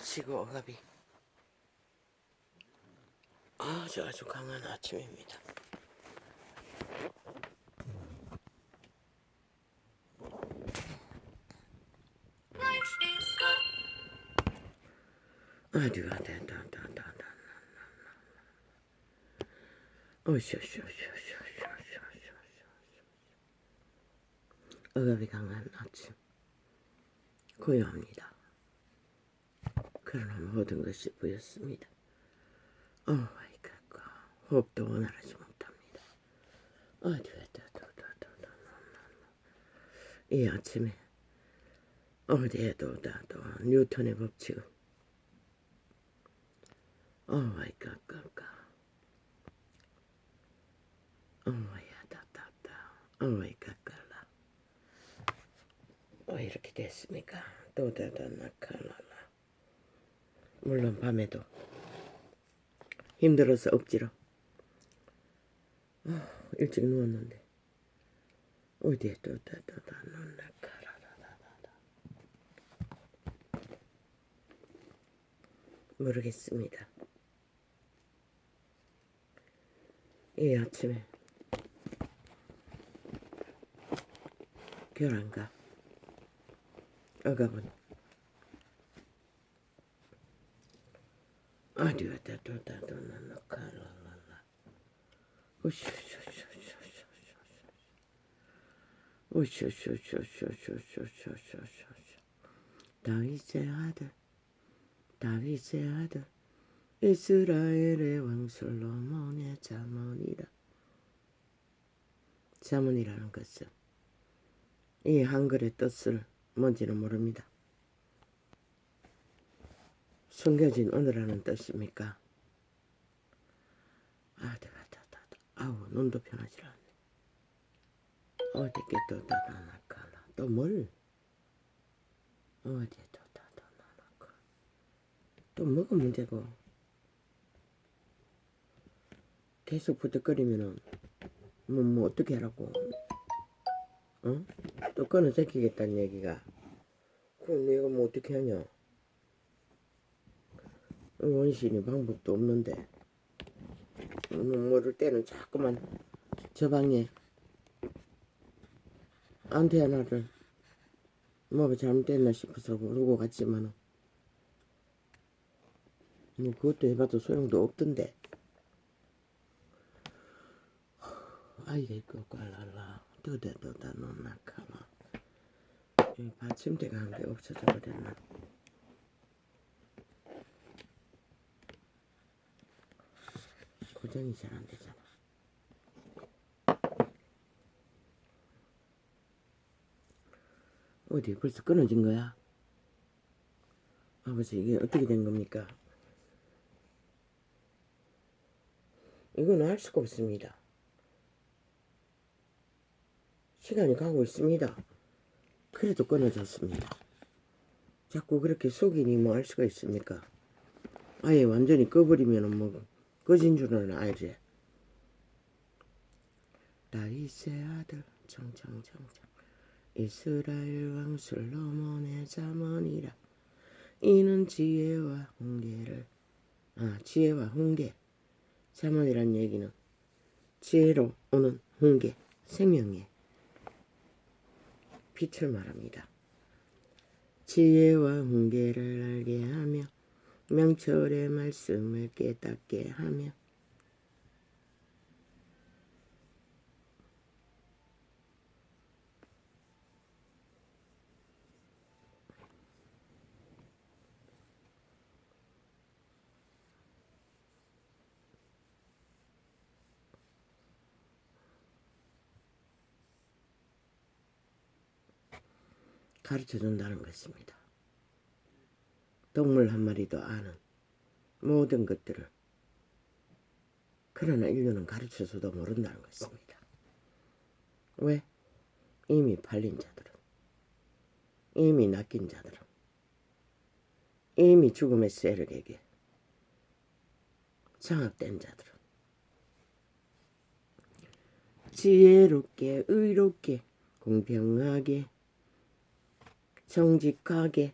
마시고 억압이 아주 강한 아침입니다. 어디가 억압이 강한 아침 고요합니다. 그러나 모든 것이 보였습니다. 호흡도 원활하지 못합니다. 이 아침에 어디에도 뉴턴의 법칙은 왜 이렇게 됐습니까? 나칼라라. 물론 밤에도 힘들어서 억지로 일찍 누웠는데 어디에 모르겠습니다. 이 아침에 교란과 억압은 다윗의 아들 이스라엘의 왕 솔로몬의 자문이라. 자문이라는 것은 이 한글의 뜻을 뭔지는 모릅니다. 숨겨진 은혜라는 뜻입니까? 눈도 편하지 않네. 어디게 나나칼라. 또 뭘? 어디에 나나칼라. 또 뭐가 문제고? 계속 부득거리면은 뭐 어떻게 하라고? 또 끊어 제끼겠다는 얘기가. 그럼 내가 뭐 어떻게 하냐? 원신이 방법도 없는데. 모를 때는 자꾸만 저 방에 안테나를 뭐가 잘못됐나 싶어서 모르고 갔지만은 뭐 그것도 해봐도 소용도 없던데. 이거 깔랄라 떠다 놓나카라. 받침대가 한 개 없어져 버렸나. 고정이 잘 안 되잖아. 어디 벌써 끊어진 거야? 아버지 이게 어떻게 된 겁니까? 이건 알 수가 없습니다. 시간이 가고 있습니다. 그래도 끊어졌습니다. 자꾸 그렇게 속이니 뭐 알 수가 있습니까? 아예 완전히 꺼버리면은 뭐 꺼진 줄은 알지. 다윗의 아들 청청청청 이스라엘 왕 솔로몬의 자문이라. 이는 지혜와 훈계를 지혜와 훈계. 자문이란 얘기는 지혜로 오는 훈계, 생명의 빛을 말합니다. 지혜와 훈계를 알게 하며 명철의 말씀을 깨닫게 하며 가르쳐준다는 것입니다. 동물 한 마리도 아는 모든 것들을. 그러나 인류는 가르쳐줘도 모른다는 것입니다. 왜? 이미 팔린 자들은, 이미 낚인 자들은, 이미 죽음의 세력에게 장악된 자들은 지혜롭게, 의롭게, 공평하게, 정직하게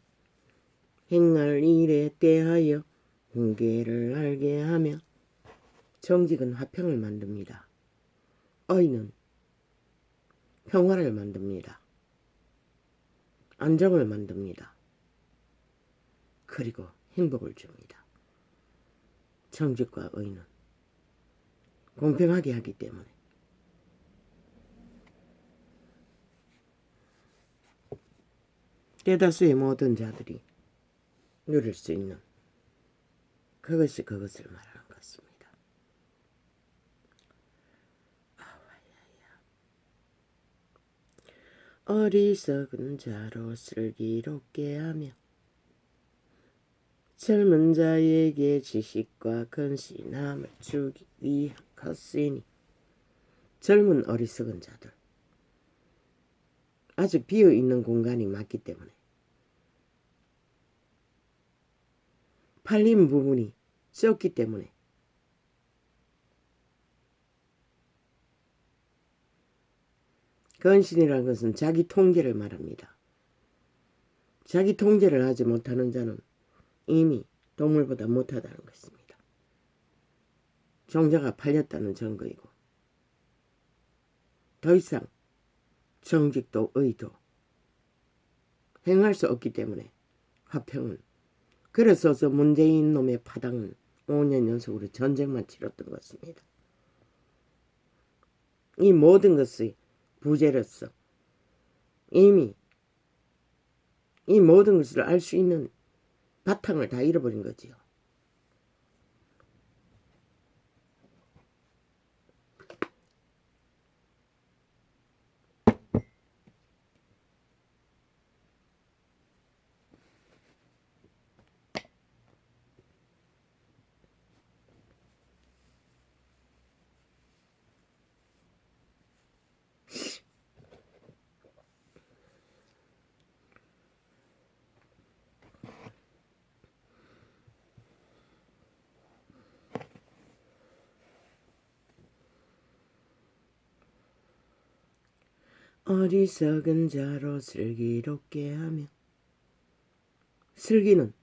행할 일에 대하여 훈계를 알게 하며 정직은 화평을 만듭니다. 의는 평화를 만듭니다. 안정을 만듭니다. 그리고 행복을 줍니다. 정직과 의는 공평하게 하기 때문에 대다수의 모든 자들이 누릴 수 있는 그것이 그것을 말하는 것입니다. 어리석은 자로 슬기롭게 하며 젊은 자에게 지식과 근신함을 주기 위한 것이니 젊은 어리석은 자들 아직 비어있는 공간이 많기 때문에 팔린 부분이 적기 때문에 근신이라는 것은 자기 통제를 말합니다. 자기 통제를 하지 못하는 자는 이미 동물보다 못하다는 것입니다. 종자가 팔렸다는 증거이고 더 이상 정직도 의도 행할 수 없기 때문에 화평은 그래서 문재인 놈의 파당은 5년 연속으로 전쟁만 치렀던 것입니다. 이 모든 것이 부재로서 이미 이 모든 것을 알 수 있는 바탕을 다 잃어버린 거지요. 어리석은 자로 슬기롭게 하며 슬기는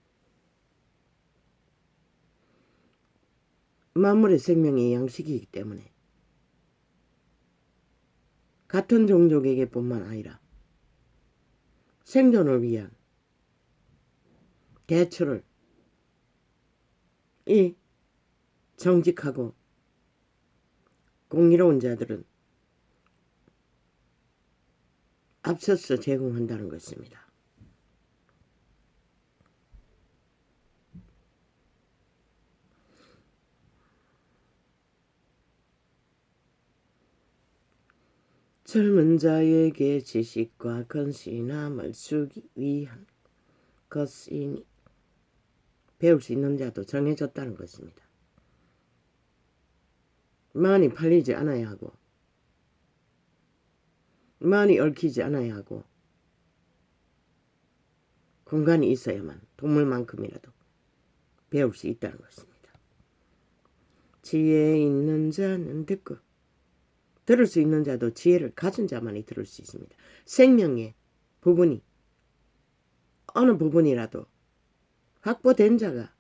만물의 생명의 양식이기 때문에 같은 종족에게 뿐만 아니라 생존을 위한 대처를 이 정직하고 공의로운 자들은 앞서서 제공한다는 것입니다. 젊은 자에게 지식과 근신함을 주기 위한 것이니 배울 수 있는 자도 정해졌다는 것입니다. 많이 팔리지 않아야 하고 많이 얽히지 않아야 하고 공간이 있어야만 동물만큼이라도 배울 수 있다는 것입니다. 지혜 있는 자는 듣고 들을 수 있는 자도 지혜를 가진 자만이 들을 수 있습니다. 생명의 부분이 어느 부분이라도 확보된 자가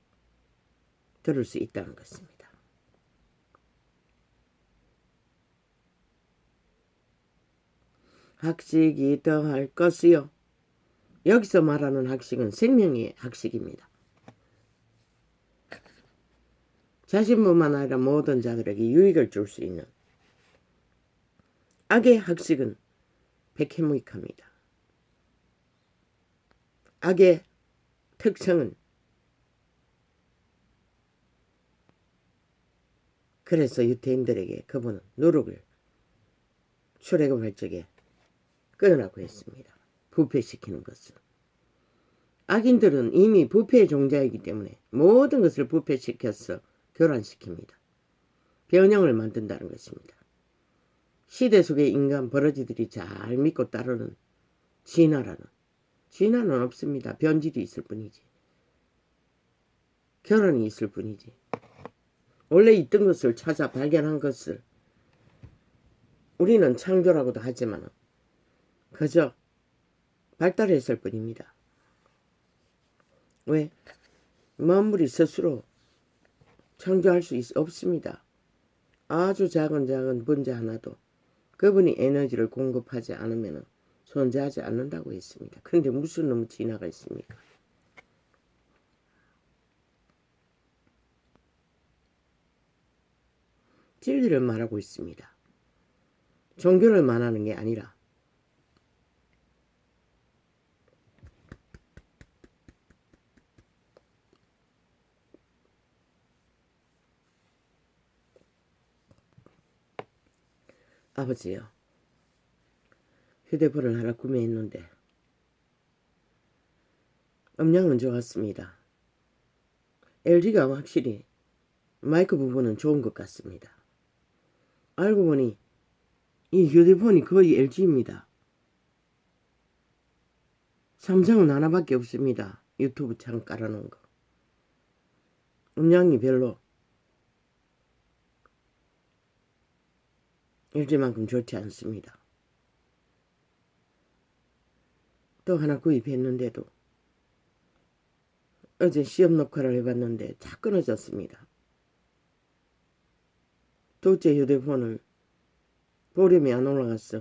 들을 수 있다는 것입니다. 학식이 더할 것이요. 여기서 말하는 학식은 생명의 학식입니다. 자신뿐만 아니라 모든 자들에게 유익을 줄 수 있는 악의 학식은 백해무익합니다. 악의 특성은 그래서 유태인들에게 그분은 누룩을 출애굽할 적에 끊으라고 했습니다. 부패시키는 것을. 악인들은 이미 부패의 종자이기 때문에 모든 것을 부패시켜서 교란시킵니다. 변형을 만든다는 것입니다. 시대 속의 인간 버러지들이 잘 믿고 따르는 진화는 없습니다. 변질이 있을 뿐이지. 교란이 있을 뿐이지. 원래 있던 것을 찾아 발견한 것을 우리는 창조라고도 하지만 그저 발달했을 뿐입니다. 왜? 만물이 스스로 창조할 수 없습니다. 아주 작은 분자 하나도 그분이 에너지를 공급하지 않으면 존재하지 않는다고 했습니다. 그런데 무슨 놈 진화가 있습니까? 진리를 말하고 있습니다. 종교를 말하는 게 아니라 아버지요. 휴대폰을 하나 구매했는데 음량은 좋았습니다. LG가 확실히 마이크 부분은 좋은 것 같습니다. 알고 보니 이 휴대폰이 거의 LG입니다. 삼성은 하나밖에 없습니다. 유튜브 창 깔아놓은 거. 음량이 별로 LG만큼 좋지 않습니다. 또 하나 구입했는데도 어제 시험 녹화를 해봤는데 다 끊어졌습니다. 둘째 휴대폰을 볼륨이 안 올라갔어.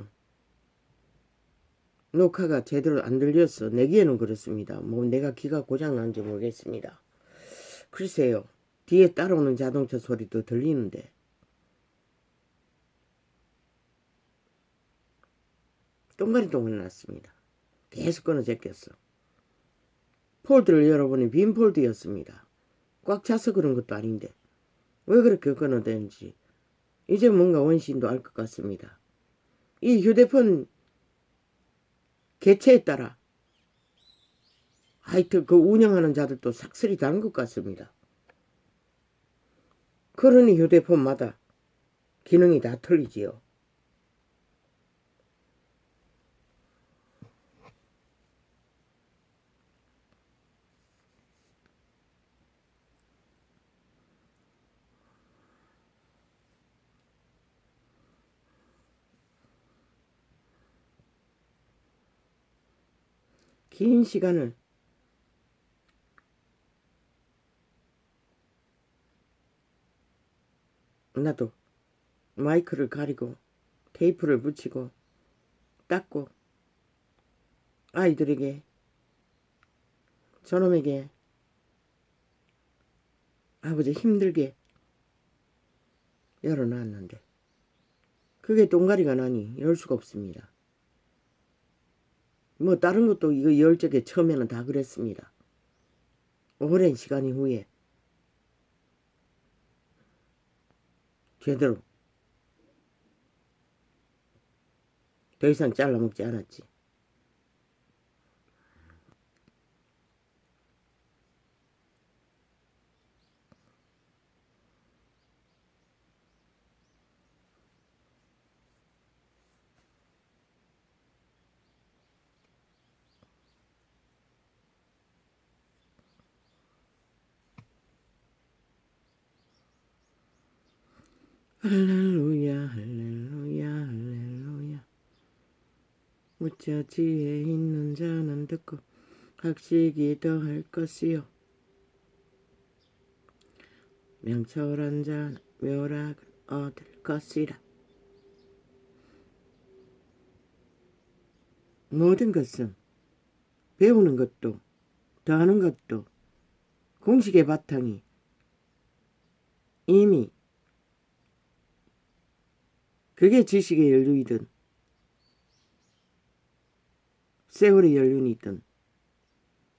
녹화가 제대로 안 들렸어. 내기에는 그렇습니다. 뭐 내가 귀가 고장난지 모르겠습니다. 글쎄요. 뒤에 따라오는 자동차 소리도 들리는데 똥가리똥을 났습니다. 계속 끊어제꼈어. 폴드를 열어보니 빈 폴드였습니다. 꽉 차서 그런 것도 아닌데 왜 그렇게 끊어대는지 이제 뭔가 원신도 알 것 같습니다. 이 휴대폰 개체에 따라 하여튼 그 운영하는 자들도 삭슬이 다른 것 같습니다. 그러니 휴대폰마다 기능이 다 틀리지요. 긴 시간을 나도 마이크를 가리고 테이프를 붙이고 닦고 아이들에게 저놈에게 아버지 힘들게 열어놨는데 그게 똥가리가 나니 열 수가 없습니다. 뭐 다른 것도 이거 열 적에 처음에는 다 그랬습니다. 오랜 시간 이후에 제대로 더 이상 잘라먹지 않았지. 할렐루야 할렐루야 할렐루야 무자 지혜 있는 자는 듣고 각식이 더할 것이요 명철한 자는 묘락을 얻을 것이라. 모든 것은 배우는 것도 더하는 것도 공식의 바탕이 이미 그게 지식의 연륜이든 세월의 연륜이든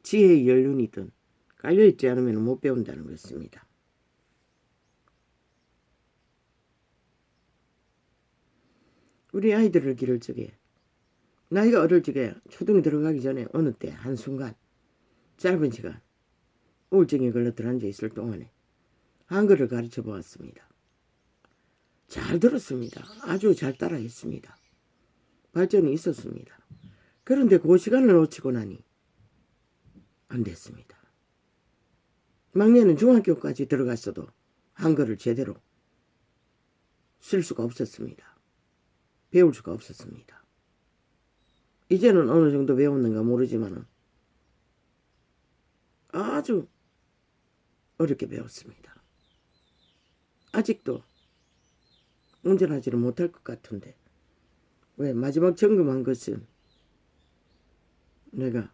지혜의 연륜이든 깔려있지 않으면 못 배운다는 것입니다. 우리 아이들을 기를 적에 나이가 어릴 적에 초등에 들어가기 전에 어느 때 한순간 짧은 시간 우울증에 걸려 들어앉아 있을 동안에 한글을 가르쳐 보았습니다. 잘 들었습니다. 아주 잘 따라했습니다. 발전이 있었습니다. 그런데 그 시간을 놓치고 나니 안 됐습니다. 막내는 중학교까지 들어갔어도 한글을 제대로 쓸 수가 없었습니다. 배울 수가 없었습니다. 이제는 어느 정도 배웠는가 모르지만 아주 어렵게 배웠습니다. 아직도 운전하지를 못할 것 같은데 왜 마지막 점검한 것은 내가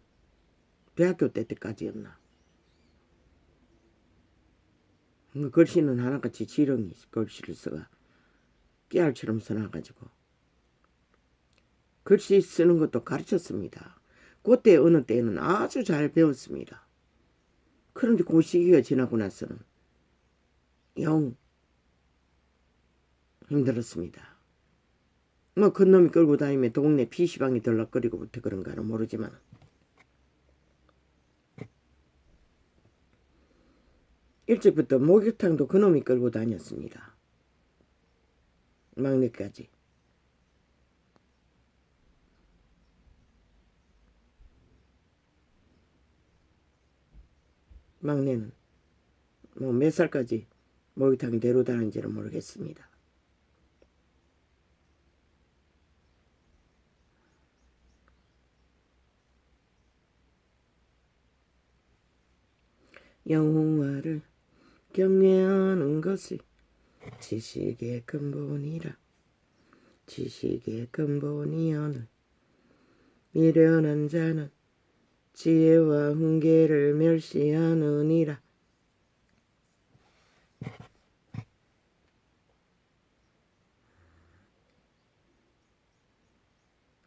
대학교 때까지였나. 글씨는 하나같이 지렁이 글씨를 써가 깨알처럼 써놔가지고 글씨 쓰는 것도 가르쳤습니다. 그때 어느 때는 아주 잘 배웠습니다. 그런데 그 시기가 지나고 나서는 영 힘들었습니다. 뭐 큰 놈이 끌고 다니면 동네 PC방이 들락거리고부터 그런가는 모르지만 일찍부터 목욕탕도 그 놈이 끌고 다녔습니다. 막내까지. 막내는 뭐 몇 살까지 목욕탕 데려다니는지는 모르겠습니다. 영화를 경외하는 것이 지식의 근본이라. 지식의 근본이여는 미련한 자는 지혜와 훈계를 멸시하느니라.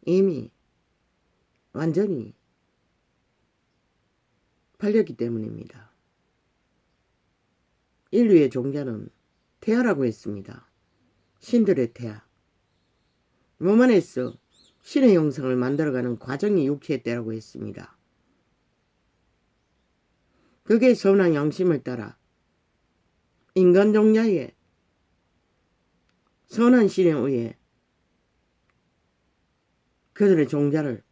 이미 완전히 팔렸기 때문입니다. 인류의 종자는 태아라고 했습니다. 신들의 태아. 몸 안에서 신의 형상을 만들어가는 과정이 육체의 때라고 했습니다. 그게 선한 양심을 따라 인간 종자의 선한 신에 의해 그들의 종자를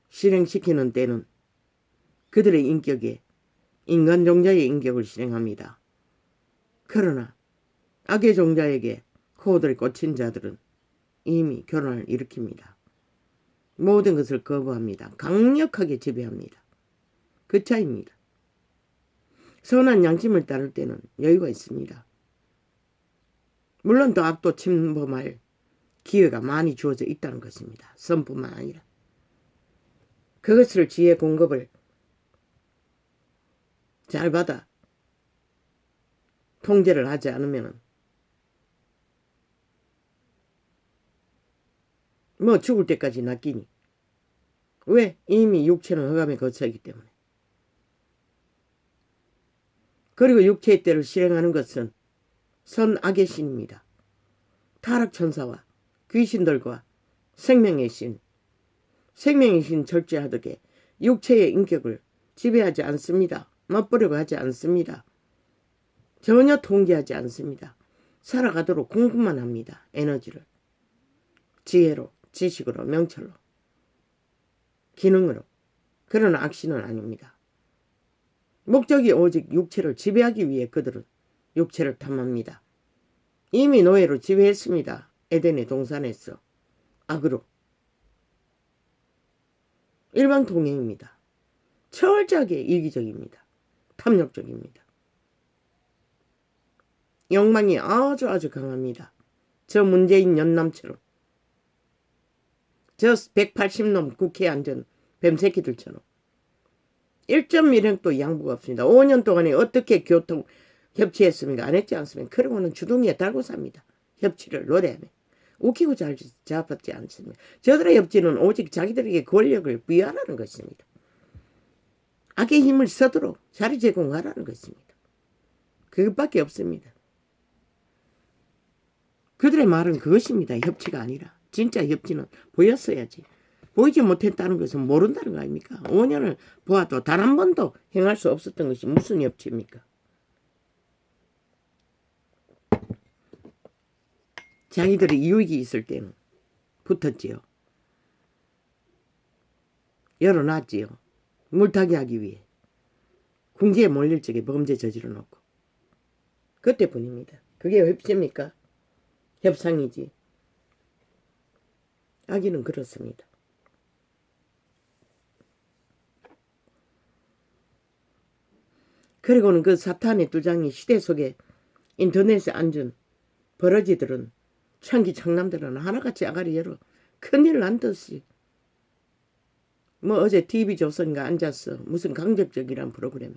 실행시키는 때는 그들의 인격에 인간 종자의 인격을 실행합니다. 그러나 악의 종자에게 코드를 꽂힌 자들은 이미 교란을 일으킵니다. 모든 것을 거부합니다. 강력하게 지배합니다. 그 차이입니다. 선한 양심을 따를 때는 여유가 있습니다. 물론 또 악도 침범할 기회가 많이 주어져 있다는 것입니다. 선뿐만 아니라. 그것을 지혜 공급을 잘 받아 통제를 하지 않으면 뭐 죽을 때까지 낚이니. 왜? 이미 육체는 흑암에 거쳐있기 때문에. 그리고 육체의 때를 실행하는 것은 선악의 신입니다. 타락천사와 귀신들과 생명의 신, 생명의 신 절제하듯이 육체의 인격을 지배하지 않습니다. 멋부려고 하지 않습니다. 전혀 통제하지 않습니다. 살아가도록 공급만 합니다. 에너지를. 지혜로, 지식으로, 명철로, 기능으로. 그러나 악신은 아닙니다. 목적이 오직 육체를 지배하기 위해 그들은 육체를 탐합니다. 이미 노예로 지배했습니다. 에덴의 동산에서 악으로. 일방통행입니다. 철저하게 이기적입니다. 탐욕적입니다. 욕망이 아주 강합니다. 저 문재인 연남처럼. 저 180놈 국회에 앉은 뱀새끼들처럼. 1.1행도 양보가 없습니다. 5년 동안에 어떻게 교통 협치했습니까? 안 했지 않습니까? 그러고는 주둥이에 달고 삽니다. 협치를 노래하며. 웃기고 잘 잡았지 않습니까? 저들의 협치는 오직 자기들에게 권력을 부여하라는 것입니다. 악의 힘을 써도록 자리 제공하라는 것입니다. 그것밖에 없습니다. 그들의 말은 그것입니다. 협치가 아니라. 진짜 협치는 보였어야지. 보이지 못했다는 것은 모른다는 거 아닙니까? 5년을 보아도 단 한 번도 행할 수 없었던 것이 무슨 협치입니까? 자기들의 이익이 있을 때는 붙었지요. 열어놨지요. 물타기 하기 위해. 궁지에 몰릴 적에 범죄 저지러 놓고. 그때뿐입니다. 그게 협치입니까? 협상이지. 악인은 그렇습니다. 그리고는 그 사탄의 두장이 시대 속에 인터넷에 앉은 버러지들은 창기 청남들은 하나같이 아가리 열어 큰일 난 듯이 뭐 어제 TV조선인가 앉았어. 무슨 강적적이란 프로그램에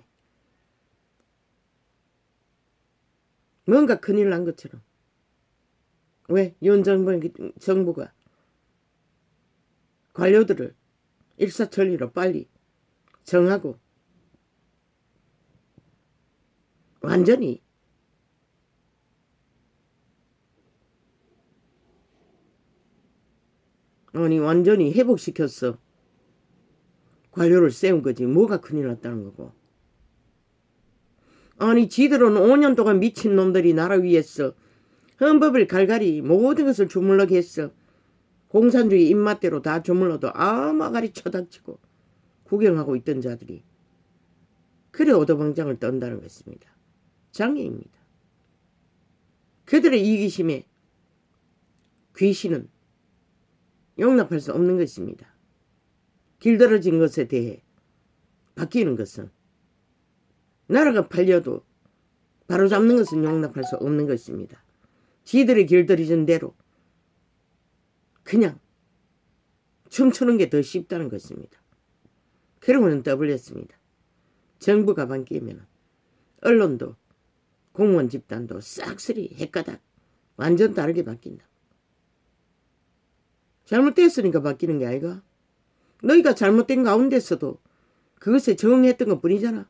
뭔가 큰일 난 것처럼. 왜? 윤 정부가 관료들을 일사천리로 빨리 정하고 완전히 회복시켰어. 관료를 세운 거지. 뭐가 큰일 났다는 거고. 아니 지들은 5년 동안 미친놈들이 나라 위에서 헌법을 갈갈이 모든 것을 주물럭 했어. 공산주의 입맛대로 다 주물러도 아무 아가리 쳐닥치고 구경하고 있던 자들이 그래 오도방장을 떤다는 것입니다. 장애입니다. 그들의 이기심에 귀신은 용납할 수 없는 것입니다. 길들어진 것에 대해 바뀌는 것은 나라가 팔려도 바로잡는 것은 용납할 수 없는 것입니다. 지들이 길들여진 대로 그냥 춤추는 게 더 쉽다는 것입니다. 그러고는 떠벌렸습니다. 정부가 바뀌면 언론도 공무원 집단도 싹쓸이 헷가닥 완전 다르게 바뀐다. 잘못됐으니까 바뀌는 게 아이가. 너희가 잘못된 가운데서도 그것에 적응했던 것 뿐이잖아.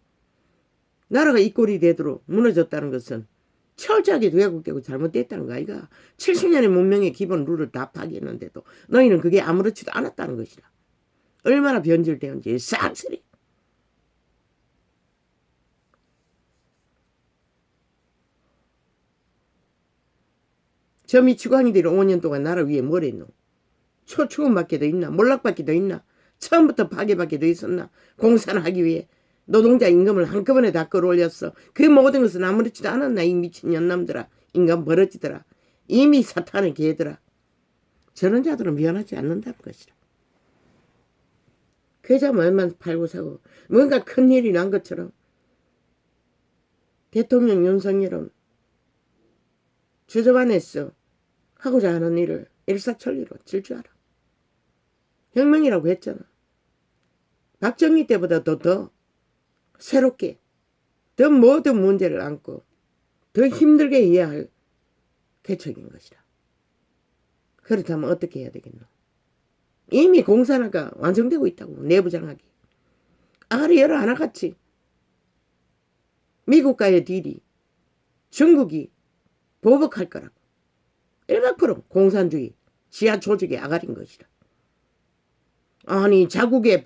나라가 이 꼴이 되도록 무너졌다는 것은 철저하게 왜곡되고 잘못됐다는 거 아이가. 70년의 문명의 기본 룰을 다 파괴했는데도 너희는 그게 아무렇지도 않았다는 것이라. 얼마나 변질되었는지 싹쓸이. 저 미치광이들이 5년 동안 나라 위에 뭘 했노? 초추음밖에 더 있나? 몰락밖에 더 있나? 처음부터 파괴밖에 더 있었나? 공사를 하기 위해 노동자 임금을 한꺼번에 다 끌어올렸어. 그 모든 것은 아무렇지도 않았나? 이 미친 년남들아. 인간 버러지더라. 이미 사탄의 개들아. 저런 자들은 미안하지 않는다는 것이라. 그자 말만 팔고 사고 뭔가 큰일이 난 것처럼 대통령 윤석열은 주저만했어. 하고자 하는 일을 일사천리로 질 줄 알아. 혁명이라고 했잖아. 박정희 때보다 더 새롭게 더 모든 문제를 안고 더 힘들게 해야 할 개척인 것이라. 그렇다면 어떻게 해야 되겠노? 이미 공산화가 완성되고 있다고. 내부장하게 아가리 여러 하나같이 미국과의 딜이 중국이 보복할 거라고. 100% 공산주의 지하 조직의 아가리인 것이라. 아니 자국의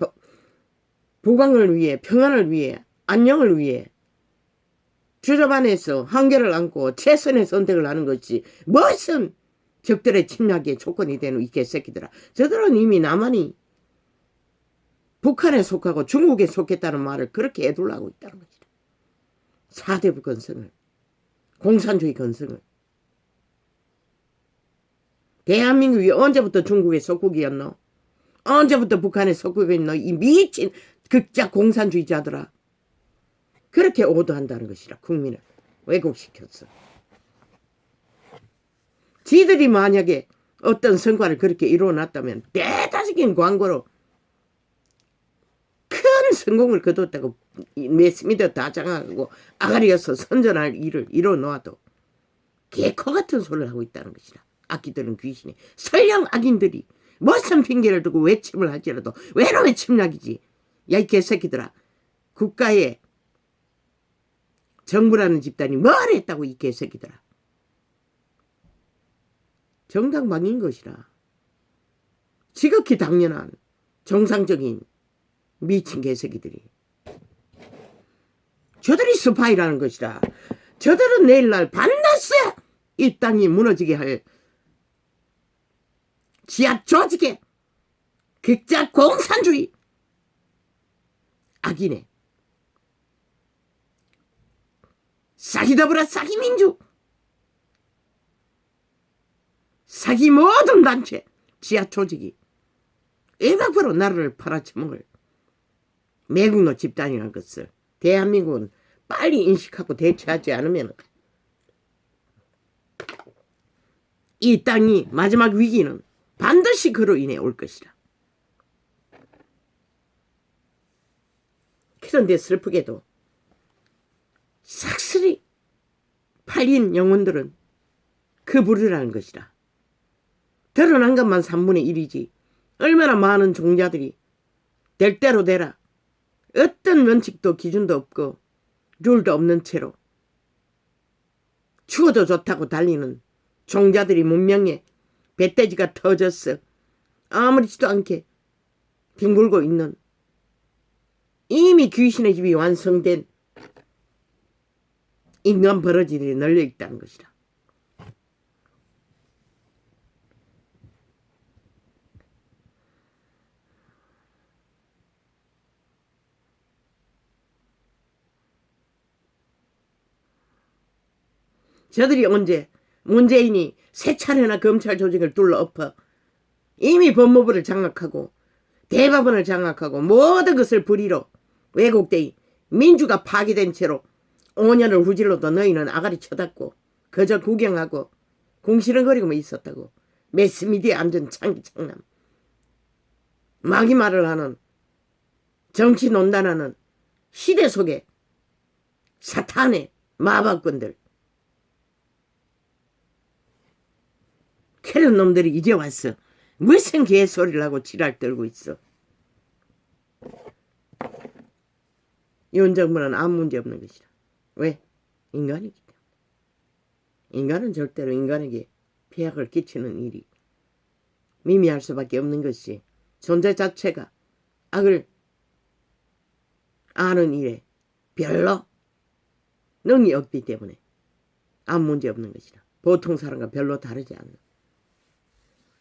부강을 위해 평안을 위해 안녕을 위해 주저만해서 한계를 안고 최선의 선택을 하는 것이 무슨 적들의 침략의 조건이 되는 이 개새끼들아. 저들은 이미 남한이 북한에 속하고 중국에 속했다는 말을 그렇게 해둘라고 있다는 것이다. 4대부 건성을 공산주의 건성을. 대한민국이 언제부터 중국의 속국이었노? 언제부터 북한의 속국이었노? 이 미친 극작 공산주의자들아. 그렇게 오도한다는 것이라. 국민을 왜곡시켰어. 지들이 만약에 어떤 성과를 그렇게 이루어놨다면 대다수긴 광고로 큰 성공을 거뒀다고 매스미디어 다 장악하고 아가리여서 선전할 일을 이뤄놓아도 개코 같은 소리를 하고 있다는 것이라. 악기들은 귀신이. 설령 악인들이 무슨 핑계를 두고 외침을 할지라도 외로의 침략이지. 야 이 개새끼들아. 국가에 정부라는 집단이 뭘 했다고 이 개새끼들아. 정당방위인 것이라. 지극히 당연한 정상적인 미친 개새끼들이. 저들이 스파이라는 것이라. 저들은 내일날 반드시 이 땅이 무너지게 할 지하 조직의 극작 공산주의 악인의 사기더불어 사기민주 사기 모든 단체 지하 조직이 100% 나라를 팔아쳐먹을 매국노 집단이라는 것을 대한민국은 빨리 인식하고 대처하지 않으면 이 땅이 마지막 위기는 반드시 그로 인해 올 것이라. 그런데 슬프게도 싹쓸이 팔린 영혼들은 그 부류라는 것이라. 드러난 것만 3분의 1이지 얼마나 많은 종자들이 될 대로 되라. 어떤 원칙도 기준도 없고 룰도 없는 채로 죽어도 좋다고 달리는 종자들이 문명에 배돼지가 터졌어 아무렇지도 않게 뒹굴고 있는 이미 귀신의 집이 완성된 인간 버러지들이 널려 있다는 것이다. 저들이 언제 문재인이 세 차례나 검찰 조직을 둘러엎어 이미 법무부를 장악하고 대법원을 장악하고 모든 것을 불의로 왜곡되이 민주가 파괴된 채로 5년을 후질러도 너희는 아가리 쳐닫고 그저 구경하고 궁시렁거리고만 있었다고. 매스미디어 앉은 창기창남 마귀말을 하는 정치 논단하는 시대 속에 사탄의 마법꾼들 그런 놈들이 이제 왔어. 무슨 개소리를 하고 지랄 떨고 있어. 윤정부는 아무 문제 없는 것이다. 왜? 인간이기 때문에. 인간은 절대로 인간에게 폐악을 끼치는 일이 미미할 수밖에 없는 것이 존재 자체가 악을 아는 일에 별로 능이 없기 때문에 아무 문제 없는 것이다. 보통 사람과 별로 다르지 않는.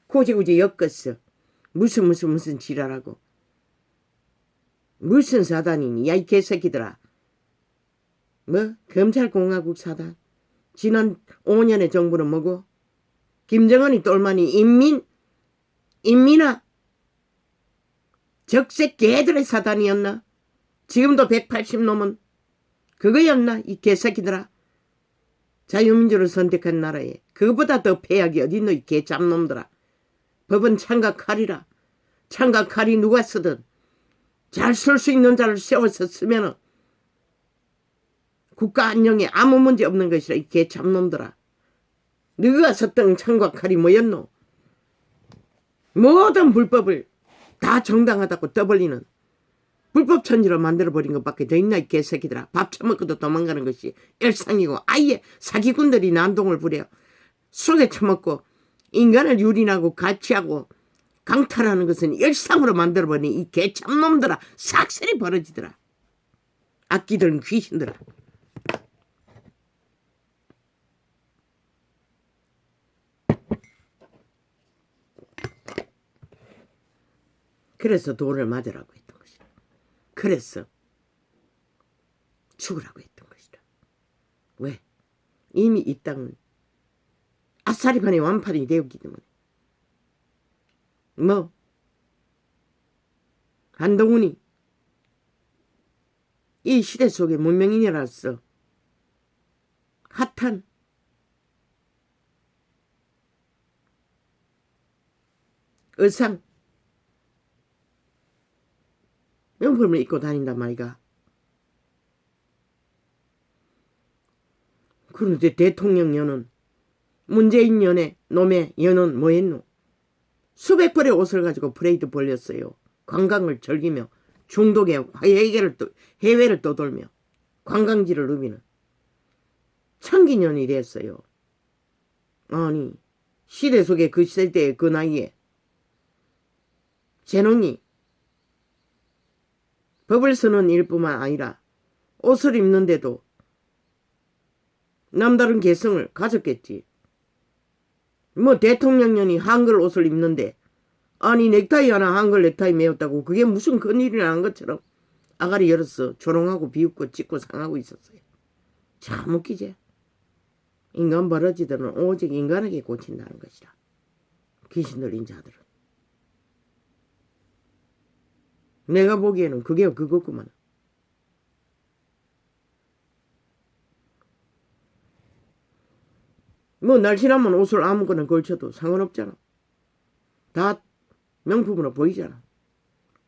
굳이 엮었어. 무슨 지랄하고 무슨 사단이니. 야 이 개새끼들아. 뭐 검찰공화국 사단. 지난 5년의 정부는 뭐고 김정은이 똘마니 인민아 적색 개들의 사단이었나. 지금도 180 넘은 그거였나 이 개새끼들아. 자유민주를 선택한 나라에 그거보다 더 폐악이 어딨노 이 개잡놈들아. 법은 창과 칼이라. 창과 칼이 누가 쓰든 잘 쓸 수 있는 자를 세워서 쓰면 국가 안녕에 아무 문제 없는 것이라 이 개잡놈들아. 너가 썼던 창과 칼이 뭐였노. 모든 불법을 다 정당하다고 떠벌리는 불법천지로 만들어버린 것밖에 더 있나 이 개새끼들아. 밥 처먹고도 도망가는 것이 일상이고 아예 사기꾼들이 난동을 부려 속에 처먹고 인간을 유린하고 가치하고 강탈하는 것은 일상으로 만들어버린 이 개참놈들아. 싹쓸이 벌어지더라. 악기들은 귀신들아. 그래서 돌을 맞으라고 했던 것이다. 그래서 죽으라고 했던 것이다. 왜? 이미 이 땅은 아싸리판이 완판이 되었기 때문에. 뭐 한동훈이 이 시대 속의 문명인이라서 핫한 의상 명품을 입고 다닌단 말이가. 그런데 대통령 연은 문재인 연의 놈의 연은 뭐했노. 수백 벌의 옷을 가지고 브레이드 벌렸어요. 관광을 즐기며 중독의 해외를 떠돌며 관광지를 누비는 청기년이 됐어요. 아니 시대 속에 그 시대의 그 나이에 제놈이 법을 쓰는 일뿐만 아니라 옷을 입는데도 남다른 개성을 가졌겠지. 뭐 대통령년이 한글 옷을 입는데 아니 넥타이 하나 한글 넥타이 매었다고 그게 무슨 큰일이라는 것처럼 아가리 열었어. 조롱하고 비웃고 찍고 상하고 있었어요. 참 웃기지. 인간 버러지들은 오직 인간에게 꽂힌다는 것이다. 귀신 들린 자들은. 내가 보기에는 그게 그거구만. 뭐 날씬하면 옷을 아무거나 걸쳐도 상관없잖아. 다 명품으로 보이잖아.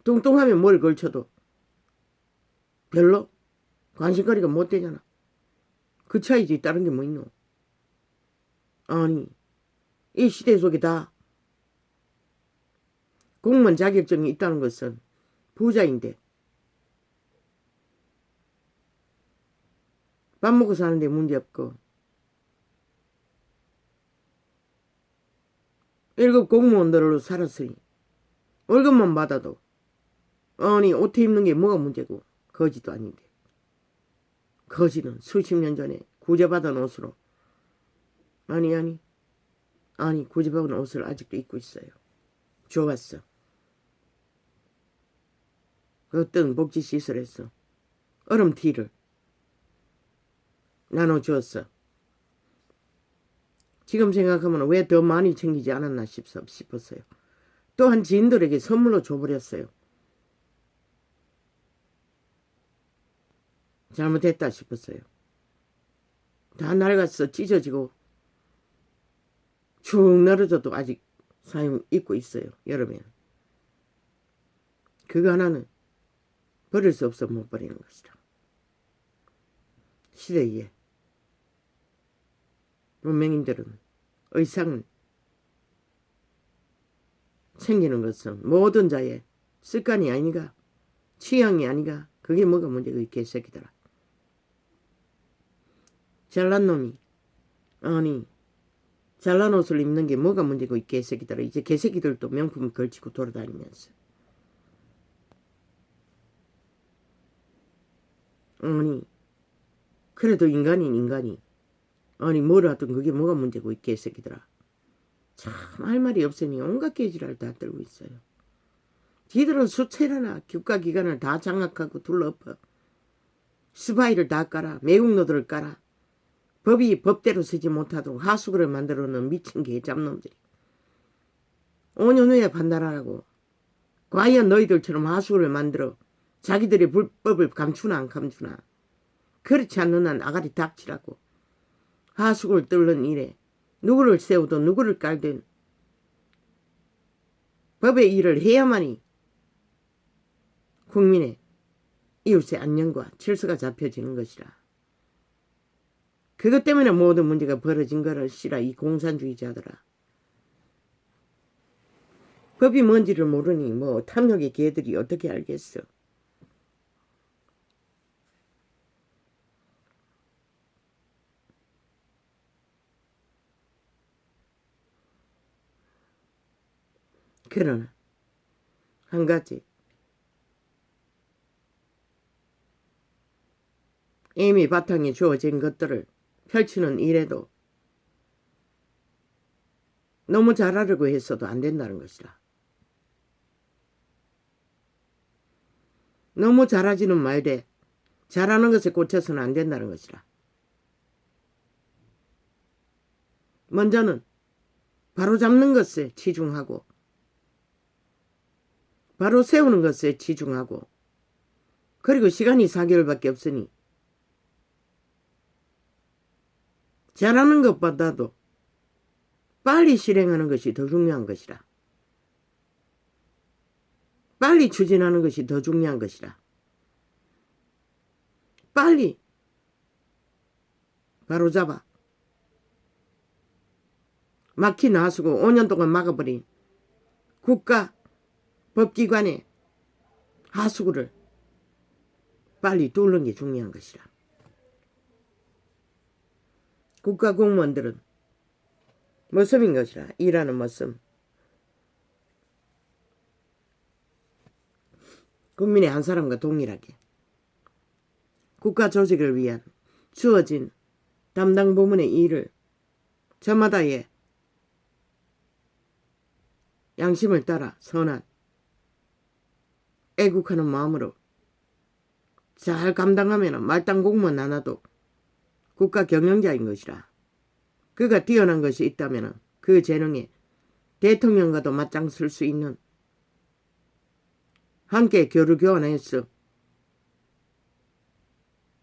뚱뚱하면 뭘 걸쳐도 별로 관심거리가 못 되잖아. 그 차이지 다른 게 뭐 있노. 아니 이 시대 속에 다 공무원 자격증이 있다는 것은 부자인데 밥 먹고 사는데 문제없고 1급 공무원들로 살았으니 월급만 받아도 아니 옷 입는 게 뭐가 문제고 거지도 아닌데 거지는 수십 년 전에 구제받은 옷으로 아니 구제받은 옷을 아직도 입고 있어요. 좋았어. 어떤 복지시설에서 얼음티를 나눠주었어. 지금 생각하면 왜 더 많이 챙기지 않았나 싶었어요. 또한 지인들에게 선물로 줘버렸어요. 잘못했다 싶었어요. 다 낡았어. 찢어지고 축 늘어져도 아직 사용 입고 있어요. 여름에는. 그거 하나는 버릴 수 없어 못 버리는 것이다. 시대에 문명인들은 의상은 챙기는 것은 모든 자의 습관이 아니가 취향이 아니가 그게 뭐가 문제가 이 개새끼들아. 잘난 놈이 아니 잘난 옷을 입는 게 뭐가 문제고 이 개새끼들아. 이제 개새끼들도 명품 걸치고 돌아다니면서 아니 그래도 인간인 인간이 아니 뭘 하든 그게 뭐가 문제고 이 개새끼들아. 참 할 말이 없으니 온갖 개지랄 다 떨고 있어요. 지들은 수채라나 국가기관을 다 장악하고 둘러엎어 스파이를 다 깔아 매국노들을 깔아 법이 법대로 쓰지 못하도록 하수구를 만들어 놓은 미친 개잡놈들이 5년 후에 판단하라고. 과연 너희들처럼 하수구를 만들어 자기들의 불법을 감추나 안 감추나. 그렇지 않는 한 아가리 닥치라고. 하수구를 뚫는 일에 누구를 세우든 누구를 깔든 법의 일을 해야만이 국민의 이웃의 안녕과 질서가 잡혀지는 것이라. 그것 때문에 모든 문제가 벌어진 것이라 이 공산주의자들아. 법이 뭔지를 모르니 뭐 탐욕의 개들이 어떻게 알겠어. 그러나 한 가지 이미 바탕에 주어진 것들을 펼치는 일에도 너무 잘하려고 했어도 안 된다는 것이라. 너무 잘하지는 말되 잘하는 것에 꽂혀서는 안 된다는 것이라. 먼저는 바로 잡는 것에 치중하고 바로 세우는 것에 치중하고 그리고 시간이 4개월밖에 없으니 잘하는 것보다도 빨리 실행하는 것이 더 중요한 것이라. 빨리 추진하는 것이 더 중요한 것이라. 빨리 바로잡아 막힌 하수구 5년 동안 막아버린 국가 법기관의 하수구를 빨리 뚫는 게 중요한 것이라. 국가 공무원들은 모습인 것이라. 일하는 모습. 국민의 한 사람과 동일하게 국가 조직을 위한 주어진 담당 부문의 일을 저마다의 양심을 따라 선한 애국하는 마음으로 잘 감당하면 말단 공무원 하나도 국가 경영자인 것이라. 그가 뛰어난 것이 있다면 그 재능에 대통령과도 맞짱 쓸 수 있는 함께 교류 교환해서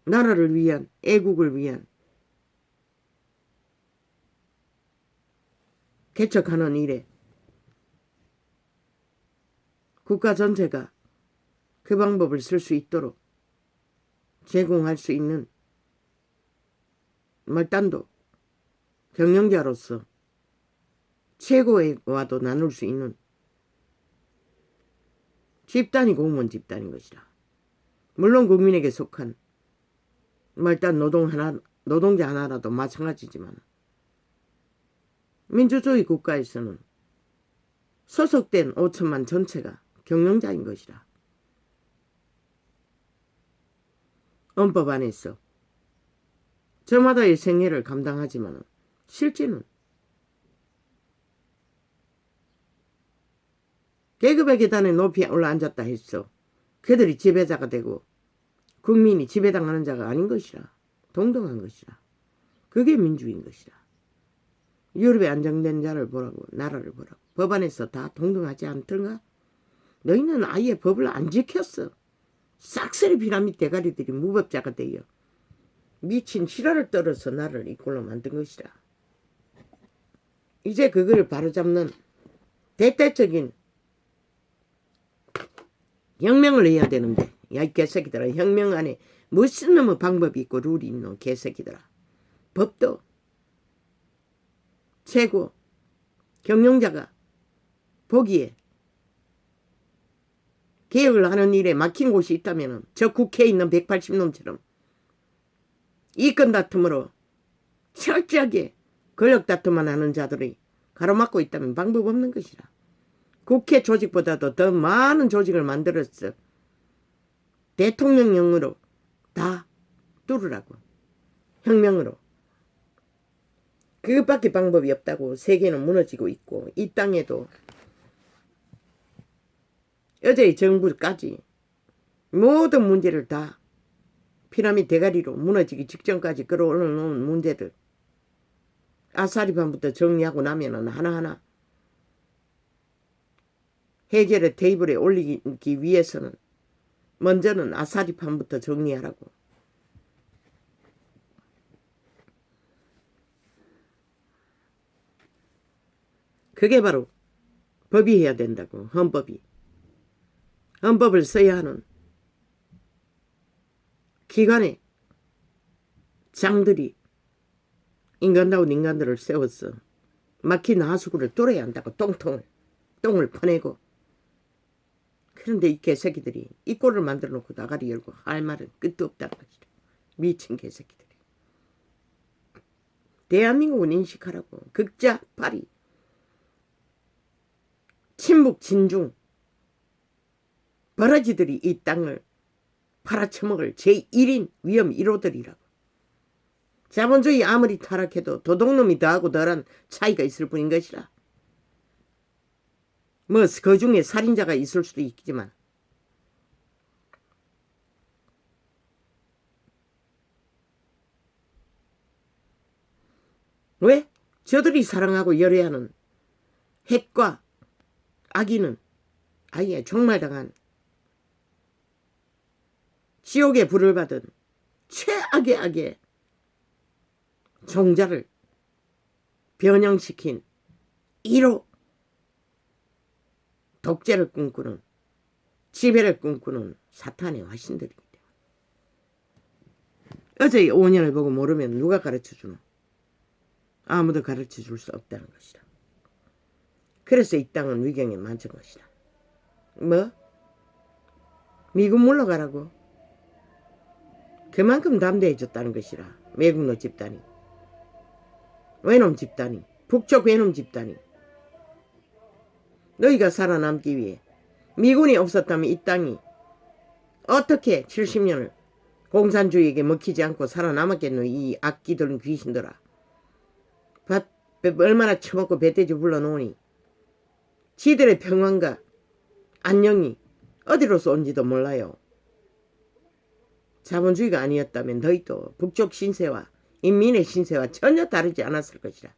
나라를 위한 애국을 위한 개척하는 일에 국가 전체가 그 방법을 쓸 수 있도록 제공할 수 있는 말단도 경영자로서 최고와도 나눌 수 있는 집단이 공무원 집단인 것이라. 물론 국민에게 속한 말단 노동자 하나라도 마찬가지지만 민주주의 국가에서는 소속된 5천만 전체가 경영자인 것이라. 헌법 안에서 저마다의 생애를 감당하지만 실제는 계급의 계단에 높이 올라앉았다 했어. 그들이 지배자가 되고 국민이 지배당하는 자가 아닌 것이라. 동등한 것이라. 그게 민주인 것이라. 유럽의 안정된 자를 보라고, 나라를 보라고. 법 안에서 다 동등하지 않던가? 너희는 아예 법을 안 지켰어. 싹쓸이 피라미드 대가리들이 무법자가 되어 미친 실화를 떨어서 나를 이꼴로 만든 것이라. 이제 그걸 바로잡는 대대적인 혁명을 해야 되는데, 야 이 개새끼들아, 혁명 안에 무슨 놈의 방법이 있고 룰이 있노 개새끼들아. 법도 최고 경영자가 보기에 개혁을 하는 일에 막힌 곳이 있다면 저 국회에 있는 180놈처럼 이권 다툼으로 철저하게 권력 다툼만 하는 자들이 가로막고 있다면 방법 없는 것이라. 국회 조직보다도 더 많은 조직을 만들었어. 대통령령으로 다 뚫으라고. 혁명으로. 그것밖에 방법이 없다고. 세계는 무너지고 있고 이 땅에도 어제의 정부까지 모든 문제를 다 피라미드 대가리로 무너지기 직전까지 끌어올려놓은 문제들 아사리판부터 정리하고 나면은 하나하나 해결의 테이블에 올리기 위해서는 먼저는 아사리판부터 정리하라고. 그게 바로 법이 해야 된다고. 헌법이. 헌법을 써야 하는 기관의 장들이 인간다운 인간들을 세웠어. 막힌 하수구를 뚫어야 한다고. 똥을 퍼내고. 그런데 이 개새끼들이 이 꼴을 만들어 놓고 나가리 열고 할 말은 끝도 없다는 것이다. 미친 개새끼들이. 대한민국은 인식하라고. 극자 파리 친북 진중 버러지들이 이 땅을 팔아쳐먹을 제1인 위험 1호들이라고. 자본주의 아무리 타락해도 도둑놈이 더하고 덜한 차이가 있을 뿐인 것이라. 뭐 그 중에 살인자가 있을 수도 있지만 왜? 저들이 사랑하고 열애하는 핵과 악인은 아예 종말당한 지옥의 불을 받은 최악의 악의 종자를 변형시킨 1호 독재를 꿈꾸는 지배를 꿈꾸는 사탄의 화신들입니다. 어제 5년을 보고 모르면 누가 가르쳐주노? 아무도 가르쳐줄 수 없다는 것이다. 그래서 이 땅은 위경에 만든 것이다. 뭐? 미국 물러가라고? 그만큼 담대해졌다는 것이라. 외국노 집단이. 외놈 집단이. 북쪽 외놈 집단이. 너희가 살아남기 위해 미군이 없었다면 이 땅이 어떻게 70년을 공산주의에게 먹히지 않고 살아남았겠노. 이 악기들은 귀신들아. 밥 얼마나 처먹고 배돼지 불러놓으니 지들의 평안과 안녕이 어디로서 온지도 몰라요. 자본주의가 아니었다면 너희도 북쪽 신세와 인민의 신세와 전혀 다르지 않았을 것이라.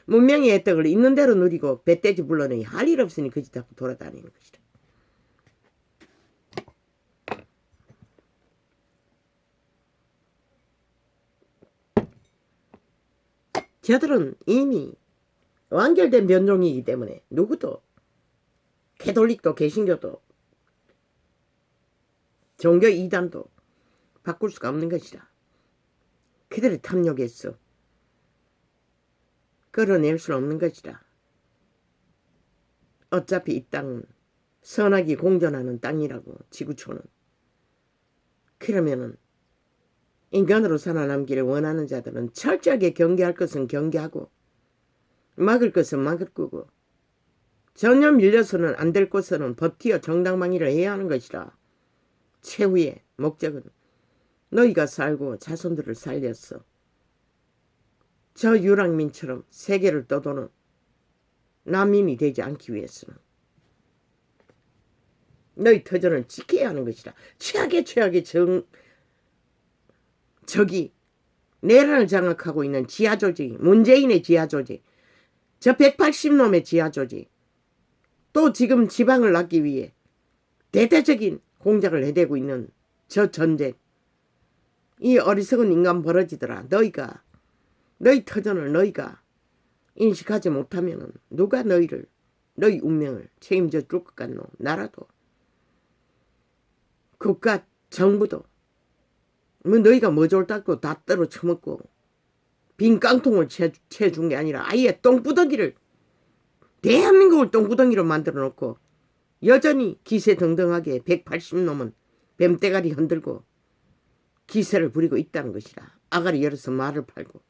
문명의 혜택을 있는 대로 누리고 배돼지 불러내니 할 일 없으니 거짓하고 돌아다니는 것이라. 저들은 이미 완결된 변종이기 때문에 누구도 캐톨릭도 개신교도 종교 이단도 바꿀 수가 없는 것이다. 그들의 탐욕에서 끌어낼 수 없는 것이다. 어차피 이 땅은 선악이 공존하는 땅이라고, 지구촌은. 그러면은 인간으로 살아남기를 원하는 자들은 철저하게 경계할 것은 경계하고 막을 것은 막을 거고 전혀 밀려서는 안 될 곳에는 버티어 정당방위를 해야 하는 것이라. 최후의 목적은 너희가 살고 자손들을 살렸어. 저 유랑민처럼 세계를 떠도는 난민이 되지 않기 위해서는 너희 터전을 지켜야 하는 것이다. 최악의 적이 내란을 장악하고 있는 지하조직, 문재인의 지하조직, 저 180놈의 지하조직, 또 지금 지방을 낳기 위해 대대적인 공작을 해대고 있는 저 전쟁, 이 어리석은 인간 버러지들아, 너희 터전을 너희가 인식하지 못하면 누가 너희 운명을 책임져 줄 것 같노? 나라도, 국가, 정부도. 뭐 너희가 뭐 좋다고 다 떨어 처먹고 빈 깡통을 채준 게 아니라 아예 똥구덩이를, 대한민국을 똥구덩이로 만들어 놓고 여전히 기세등등하게 180놈은 뱀대가리 흔들고 기세를 부리고 있다는 것이라. 아가리 열어서 말을 팔고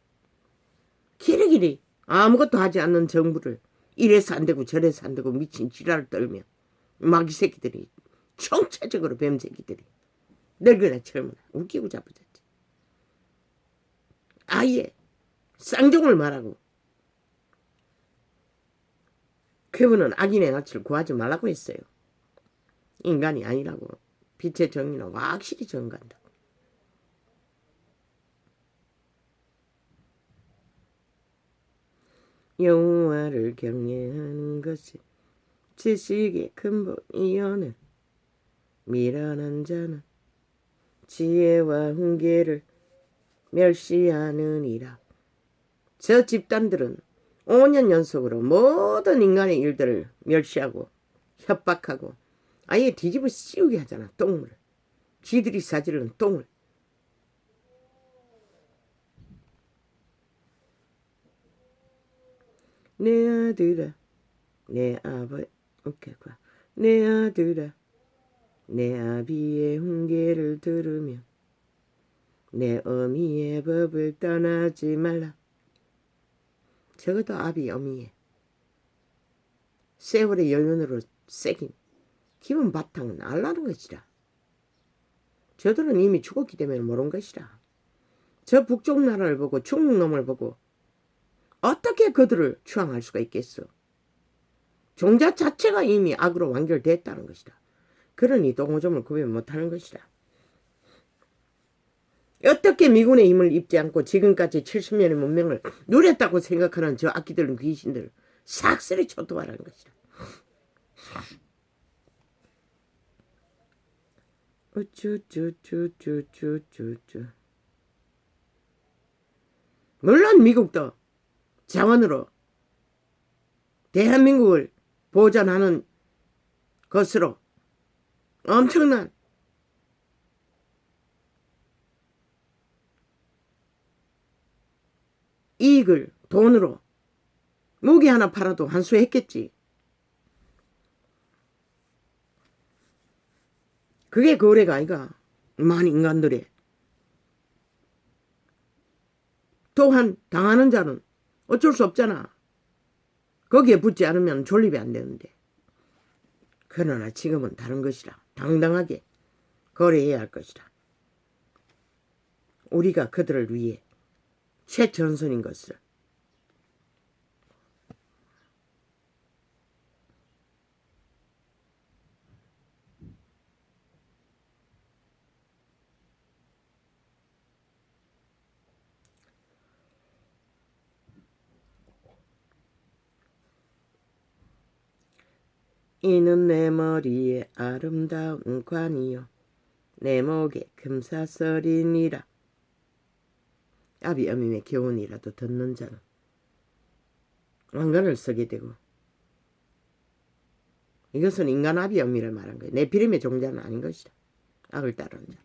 기리기리 아무것도 하지 않는 정부를 이래서 안 되고 저래서 안 되고 미친 지랄을 떨며 마귀 새끼들이, 총체적으로 뱀 새끼들이 늙으나 젊으나 웃기고 자빠졌지. 아예 쌍종을 말하고 그분은 악인의 낯을 구하지 말라고 했어요. 인간이 아니라고. 빛의 정의는 확실히 정간다. 영화를 경외하는 것이 지식의 근본이여는 미련한 자는 지혜와 훈계를 멸시하느니라. 저 집단들은 5년 연속으로 모든 인간의 일들을 멸시하고 협박하고 아예 뒤집어 씌우게 하잖아. 똥을. 지들이 사지른 똥을. 내 아들아, 내 내 아들아, 내 아비의 훈계를 들으며 내 어미의 법을 떠나지 말라. 적어도 아비 어미의 세월의 연륜으로 새긴 기분 바탕은 알라는 것이라. 저들은 이미 죽었기 때문에 모르는 것이라. 저 북쪽 나라를 보고 중국 놈을 보고 어떻게 그들을 추앙할 수가 있겠어. 종자 자체가 이미 악으로 완결됐다는 것이다. 그러니 똥오줌을 구별 못하는 것이다. 어떻게 미군의 힘을 입지 않고 지금까지 70년의 문명을 누렸다고 생각하는 저 악기들 귀신들 싹쓸이 초토화라는 것이다. 우쭈쭈쭈쭈쭈쭈쭈. 물론 미국도 자원으로 대한민국을 보전하는 것으로 엄청난 이익을 돈으로 무기 하나 팔아도 환수했겠지. 그게 거래가 아이가. 많은 인간들의. 또한 당하는 자는 어쩔 수 없잖아. 거기에 붙지 않으면 존립이 안 되는데. 그러나 지금은 다른 것이라. 당당하게 거래해야 할 것이라. 우리가 그들을 위해 최전선인 것을. 이는 내 머리에 아름다운 관이요 내 목에 금사설이니라. 아비 어미의 교훈이라도 듣는 자는 왕관을 쓰게 되고, 이것은 인간합의 의미를 말한 거예요. 네피림의 종자는 아닌 것이다. 악을 따르는 자.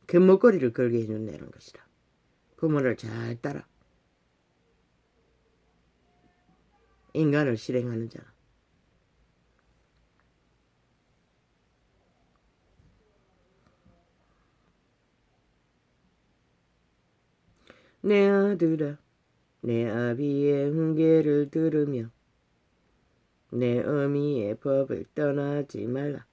그 먹거리를 걸게 해준다는 것이다. 부모를 잘 따라 인간을 실행하는 자. 내 아들아, 내 아비의 훈계를 들으며 내 어미의 법을 떠나지 말라.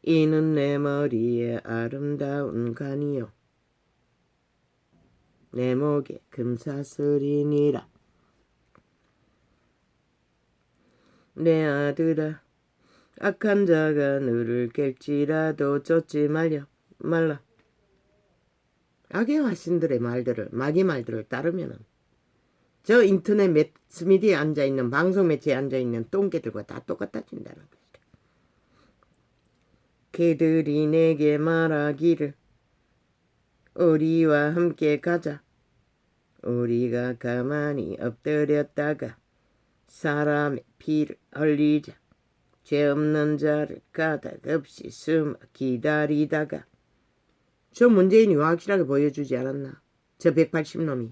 이는 내 머리에 아름다운 관이요 내 목에 금사슬이니라. 내 아들아, 악한 자가 너를 깰지라도 쫓지 말라. 악의 화신들의 말들을, 마귀 말들을 따르면은 저 인터넷 매스미디어에 앉아있는, 방송 매체에 앉아있는 똥개들과 다 똑같아진다는 것이다. 그들이 내게 말하기를 우리와 함께 가자. 우리가 가만히 엎드렸다가 사람의 피를 흘리자. 죄 없는 자를 까닭없이 숨어 기다리다가. 저 문재인이 확실하게 보여주지 않았나? 저 180놈이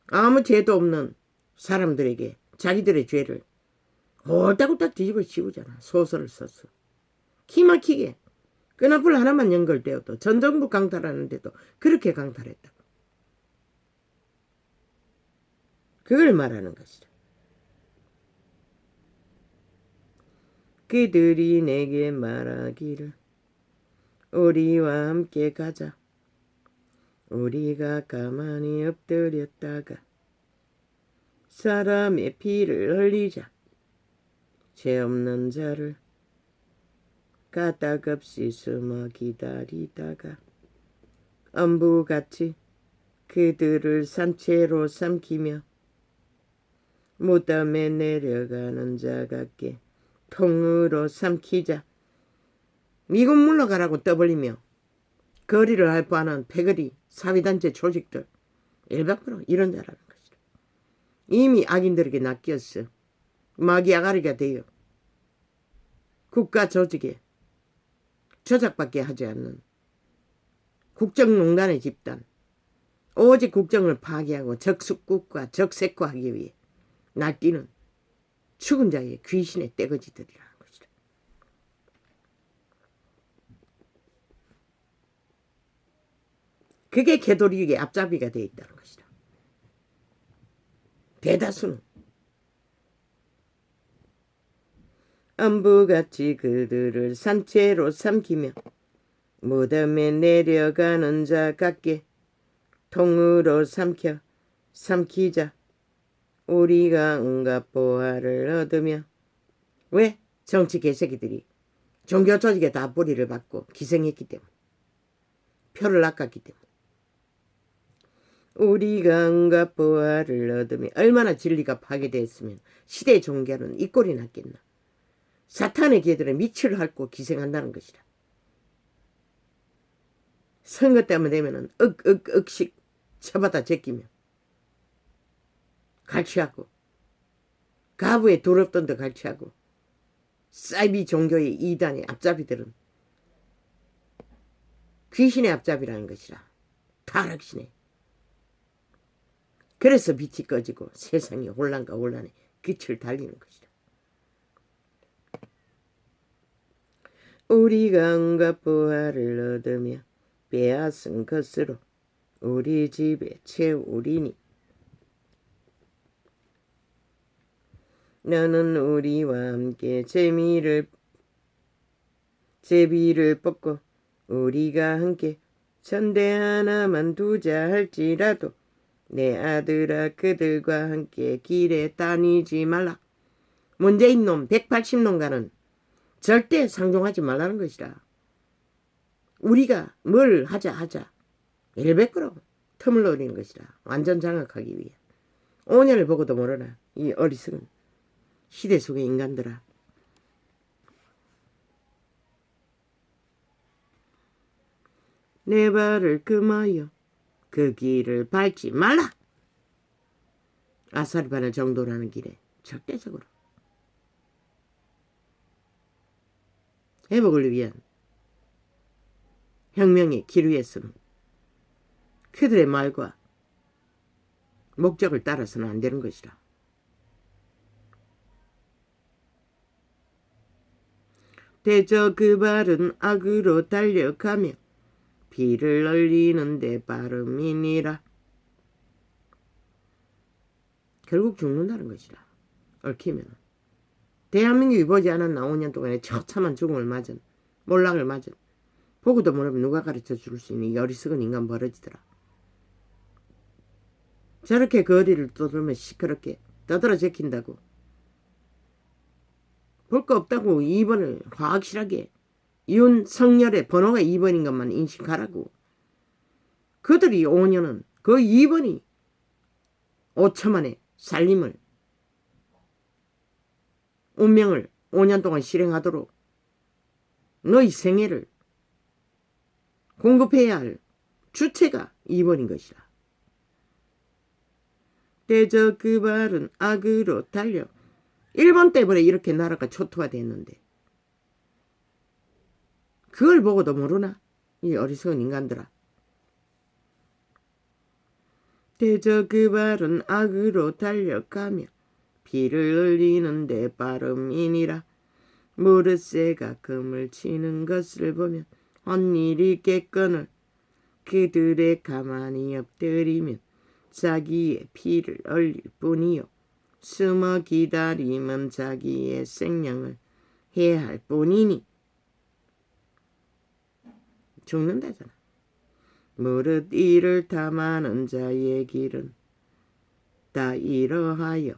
아무 죄도 없는 사람들에게 자기들의 죄를 홀딱홀딱 뒤집어 씌우잖아. 소설을 썼어. 기막히게 끈앞을 하나만 연결되어도 전 정부 강탈하는데도 그렇게 강탈했다. 그걸 말하는 것이다. 그들이 내게 말하기를 우리와 함께 가자. 우리가 가만히 엎드렸다가 사람의 피를 흘리자. 죄 없는 자를 까닭없이 숨어 기다리다가 엄부같이 그들을 산채로 삼키며 무덤에 내려가는 자 같게 통으로 삼키자. 미군 물러가라고 떠벌리며 거리를 할바하는 패거리 사회단체 조직들 100% 이런 자라는 것이다. 이미 악인들에게 낚였어. 마귀 아가리가 되어 국가 조직에 조작밖에 하지 않는 국정농단의 집단, 오직 국정을 파괴하고 적숙국과 적색화하기 위해 날뛰는 죽은 자의 귀신의 떼거지들이라는 것이다. 그게 개도리의 앞잡이가 되어 있다는 것이다. 대다수는 엄부같이 그들을 산채로 삼키며 무덤에 내려가는 자 같게 통으로 삼키자. 우리가 온갖 보화를 얻으며. 왜? 정치 개새끼들이 종교 조직에 다 뿌리를 받고 기생했기 때문에, 표를 낚았기 때문에. 우리가 온갖 보화를 얻으며. 얼마나 진리가 파괴되었으면 시대의 종교는 이 꼴이 났겠나. 사탄의 개들은 밑을 핥고 기생한다는 것이다. 선거 때만 되면은 억씩 쳐받아 제끼며 갈취하고, 가부의 더럽던 데 갈취하고, 사이비 종교의 이단의 앞잡이들은 귀신의 앞잡이라는 것이라. 타락신의. 그래서 빛이 꺼지고 세상이 혼란과 혼란의 끝을 달리는 것이다. 우리가 온갖 보화를 얻으며 빼앗은 것으로 우리 집에 채우리니 너는 우리와 함께 제비를 뽑고 우리가 함께 천대 하나만 두자 할지라도 내 아들아 그들과 함께 길에 다니지 말라. 문재인 놈 180놈과는 절대 상종하지 말라는 것이라. 우리가 뭘 하자 100% 틈을 노리는 것이라. 완전 장악하기 위해. 5년을 보고도 모르나 이 어리석은 시대 속의 인간들아. 내 발을 금하여 그 길을 밟지 말라. 아사리바늘 정도라는 길에 절대적으로 회복을 위한 혁명의 길 위에서는 그들의 말과 목적을 따라서는 안 되는 것이라. 대저 그 발은 악으로 달려가며 비를 널리는데 빠름이니라. 결국 죽는다는 것이라. 얽히면 대한민국이 보지 않았나 5년 동안에 처참한 죽음을 맞은 몰락을 맞은 보고도 모르면 누가 가르쳐 줄 수 있는 어리석은 인간 버러지더라. 저렇게 거리를 떠돌며 시끄럽게 떠들어 제킨다고 볼 거 없다고 2번을 확실하게 윤석열의 번호가 2번인 것만 인식하라고. 그들이 5년은 그 2번이 5천만의 살림을 운명을 5년 동안 실행하도록 너희 생애를 공급해야 할 주체가 2번인 것이라. 대저 그 발은 악으로 달려 1번 때문에 이렇게 나라가 초토화됐는데 그걸 보고도 모르나? 이 어리석은 인간들아. 대저 그 발은 악으로 달려가며 비를 흘리는데 빠름이니라. 무릇새가 금을 치는 것을 보면 헛일이 겠거늘 그들의 가만히 엎드리면 자기의 피를 흘릴 뿐이요 숨어 기다림은 자기의 생명을 해할 뿐이니. 죽는다잖아. 무릇 이를 탐하는 자의 길은 다 이러하여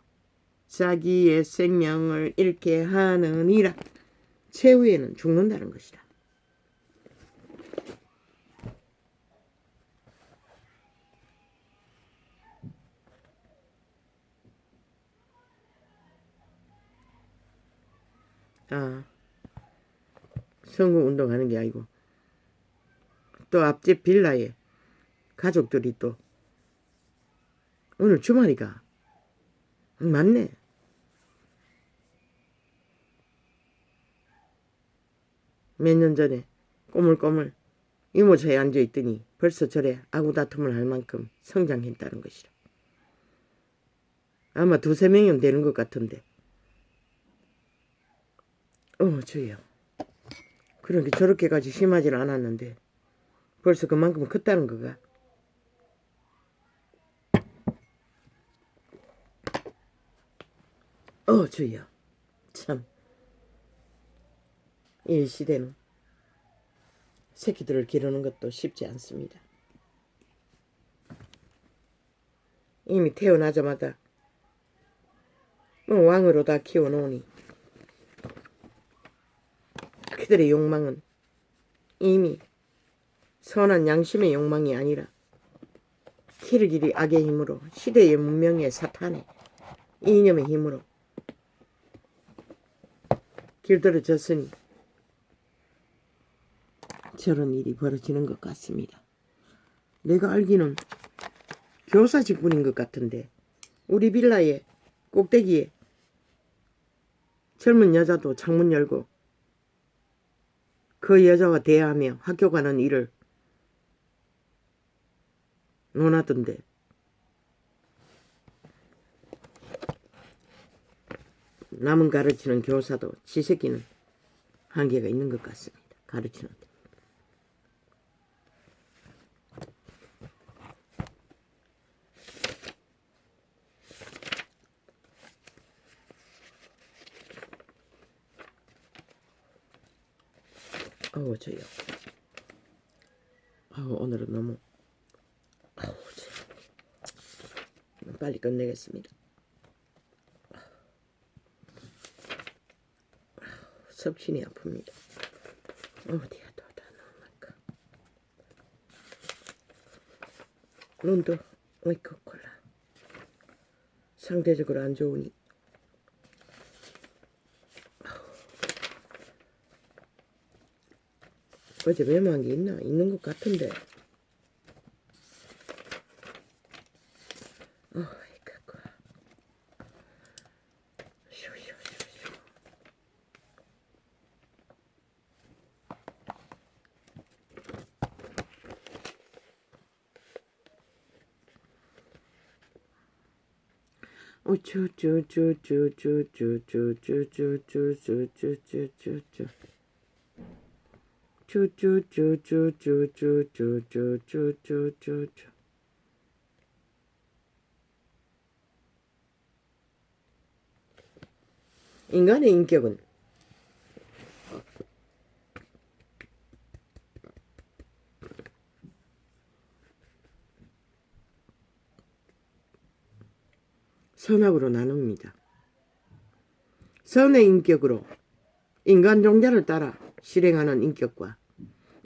자기의 생명을 잃게 하느니라. 최후에는 죽는다는 것이다. 선거운동하는 게 아니고 또 앞집 빌라에 가족들이 또 오늘 주말이가 맞네. 몇 년 전에 꼬물꼬물 유모차에 앉아있더니 벌써 저래 아구다툼을 할 만큼 성장했다는 것이라. 아마 2~3명이면 되는 것 같은데. 주여. 그러게 저렇게까지 심하진 않았는데 벌써 그만큼 컸다는 거가. 주여. 참. 이 시대는 새끼들을 기르는 것도 쉽지 않습니다. 이미 태어나자마자 왕으로 다 키워놓으니 그들의 욕망은 이미 선한 양심의 욕망이 아니라 키르기리 악의 힘으로 시대의 문명의 사탄의 이념의 힘으로 길들여졌으니 저런 일이 벌어지는 것 같습니다. 내가 알기는 교사 직분인 것 같은데 우리 빌라의 꼭대기에 젊은 여자도 창문 열고 그 여자와 대화하며 학교 가는 일을 논하던데 남은 가르치는 교사도 지 새끼는 한계가 있는 것 같습니다. 가르치는데. 저요. 오늘은 너무 빨리 끝내겠습니다. 섭신이 아픕니다. 어디야 또 다 나올까? 눈도 어이쿠 콜라. 상대적으로 안 좋으니 어제 메모한 게 있나? 있는 것 같은데 인간의 인격은 선악으로 나눕니다. 선의 인격으로 인간 종자를 따라 실행하는 인격과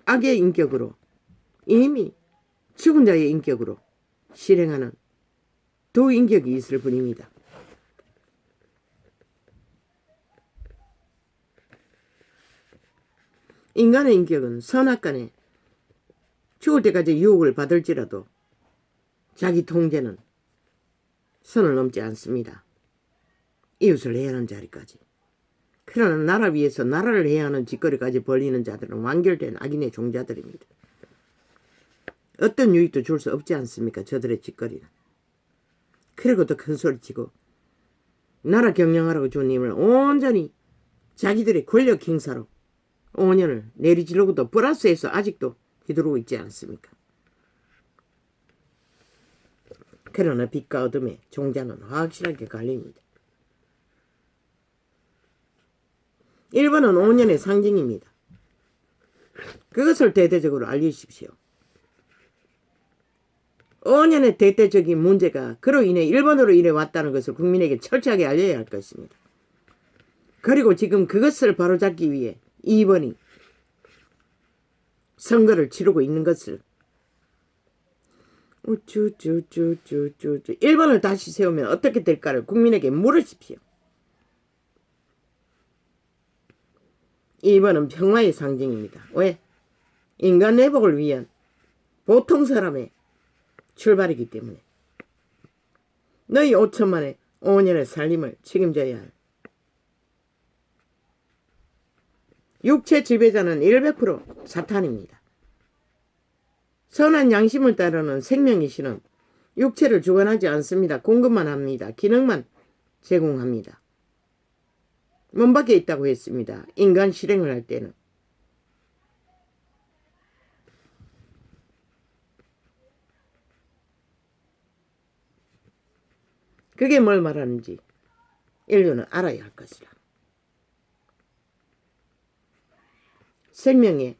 악의 인격으로 이미 죽은 자의 인격으로 실행하는 두 인격이 있을 뿐입니다. 인간의 인격은 선악간에 죽을 때까지 유혹을 받을지라도 자기 통제는 선을 넘지 않습니다. 이웃을 해하는 자리까지. 그러나 나라 위에서 나라를 해하는 짓거리까지 벌이는 자들은 완결된 악인의 종자들입니다. 어떤 유익도 줄 수 없지 않습니까? 저들의 짓거리는. 그리고도 큰 소리치고 나라 경영하라고 준 힘을 온전히 자기들의 권력 행사로 5년을 내리지르고도 플러스해서 아직도 휘두르고 있지 않습니까? 그러나 빛과 어둠의 종자는 확실하게 갈립니다. 1번은 5년의 상징입니다. 그것을 대대적으로 알리십시오. 5년의 대대적인 문제가 그로 인해 1번으로 인해 왔다는 것을 국민에게 철저하게 알려야 할 것입니다. 그리고 지금 그것을 바로잡기 위해 2번이 선거를 치르고 있는 것을 1번을 다시 세우면 어떻게 될까를 국민에게 물으십시오. 2번은 평화의 상징입니다. 왜? 인간 회복을 위한 보통 사람의 출발이기 때문에 너희 5천만의 5년의 살림을 책임져야 할 육체 지배자는 100% 사탄입니다. 선한 양심을 따르는 생명의 신은 육체를 주관하지 않습니다. 공급만 합니다. 기능만 제공합니다. 몸 밖에 있다고 했습니다. 인간 실행을 할 때는. 그게 뭘 말하는지 인류는 알아야 할 것이라. 생명의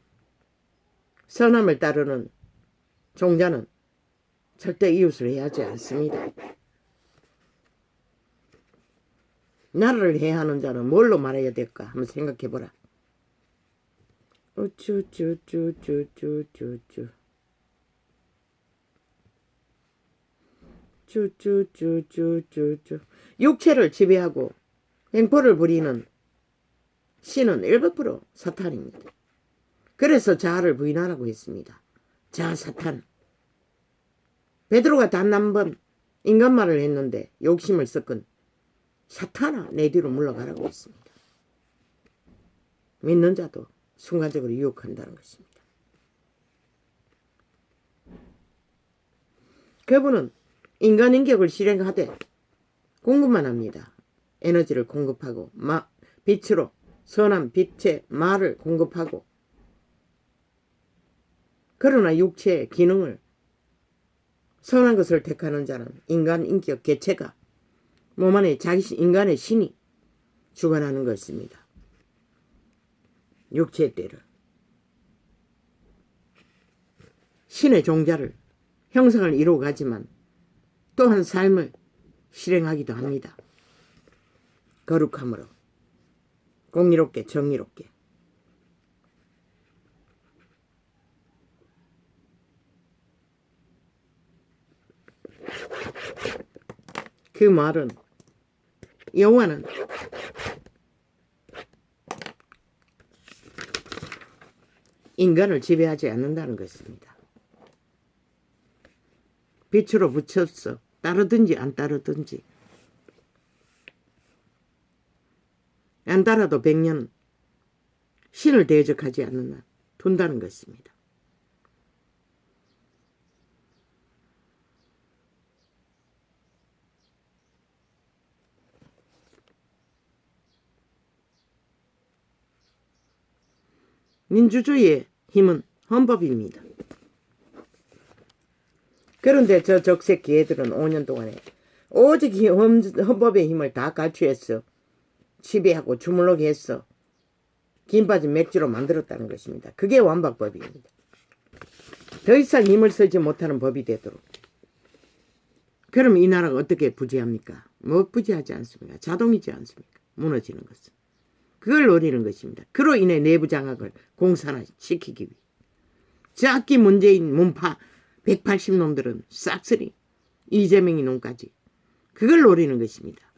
선함을 따르는 종자는 절대 이웃을 해하지 않습니다. 나라를 해하는 자는 뭘로 말해야 될까 한번 생각해보라. 육체를 지배하고 횡포를 부리는 신은 100% 사탄입니다. 그래서 자아를 부인하라고 했습니다. 자아 사탄. 베드로가 단 한 번 인간말을 했는데 욕심을 섞은 사탄아 내 뒤로 물러가라고 했습니다. 믿는 자도 순간적으로 유혹한다는 것입니다. 그분은 인간 인격을 실행하되 공급만 합니다. 에너지를 공급하고 빛으로 선한 빛의 말을 공급하고 그러나 육체의 기능을 선한 것을 택하는 자는 인간 인격 개체가 몸 안에 자기 인간의 신이 주관하는 것입니다. 육체의 때를 신의 종자를 형상을 이루어가지만 또한 삶을 실행하기도 합니다. 거룩함으로 공의롭게 정의롭게 그 말은 여호와는 인간을 지배하지 않는다는 것입니다. 빛으로 붙였어. 따르든지 안 따르든지 안 따라도 100년 신을 대적하지 않는 한 둔다는 것입니다. 민주주의의 힘은 헌법입니다. 그런데 저 적색 개들은 5년 동안에 오직 헌법의 힘을 다 갈취해서 지배하고 주물르게 해서 긴 바지 맥주로 만들었다는 것입니다. 그게 완박법입니다. 더 이상 힘을 쓰지 못하는 법이 되도록. 그럼 이 나라가 어떻게 부재합니까? 뭐 부재하지 않습니까? 자동이지 않습니까? 무너지는 것은. 그걸 노리는 것입니다. 그로 인해 내부 장악을 공산화시키기 위해. 작기 문재인 문파 180놈들은 싹쓸이 이재명이 놈까지 그걸 노리는 것입니다.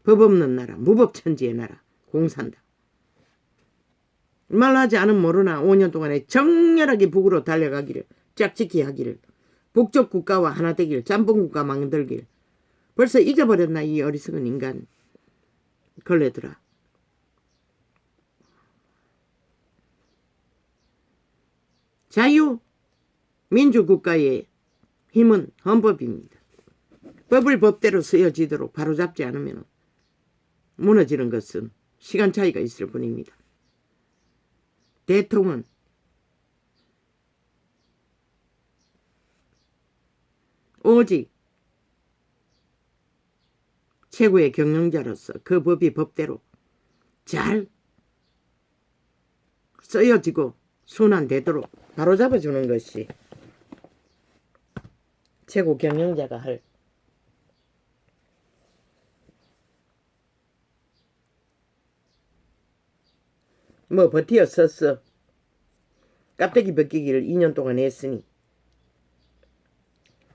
법 없는 나라, 무법천지의 나라, 공산당. 말하지 않은 모르나 5년 동안에 정렬하게 북으로 달려가기를, 짝짓기 하기를, 북쪽 국가와 하나 되길, 짬뽕국가 만들길. 벌써 잊어버렸나 이 어리석은 인간 걸레들아. 자유 민주국가의 힘은 헌법입니다. 법을 법대로 쓰여지도록 바로잡지 않으면 무너지는 것은 시간 차이가 있을 뿐입니다. 대통은 오직 최고의 경영자로서 그 법이 법대로 잘 쓰여지고 순환되도록 바로잡아주는 것이 최고 경영자가 할 뭐 버티어 썼어. 깍대기 벗기기를 2년 동안 했으니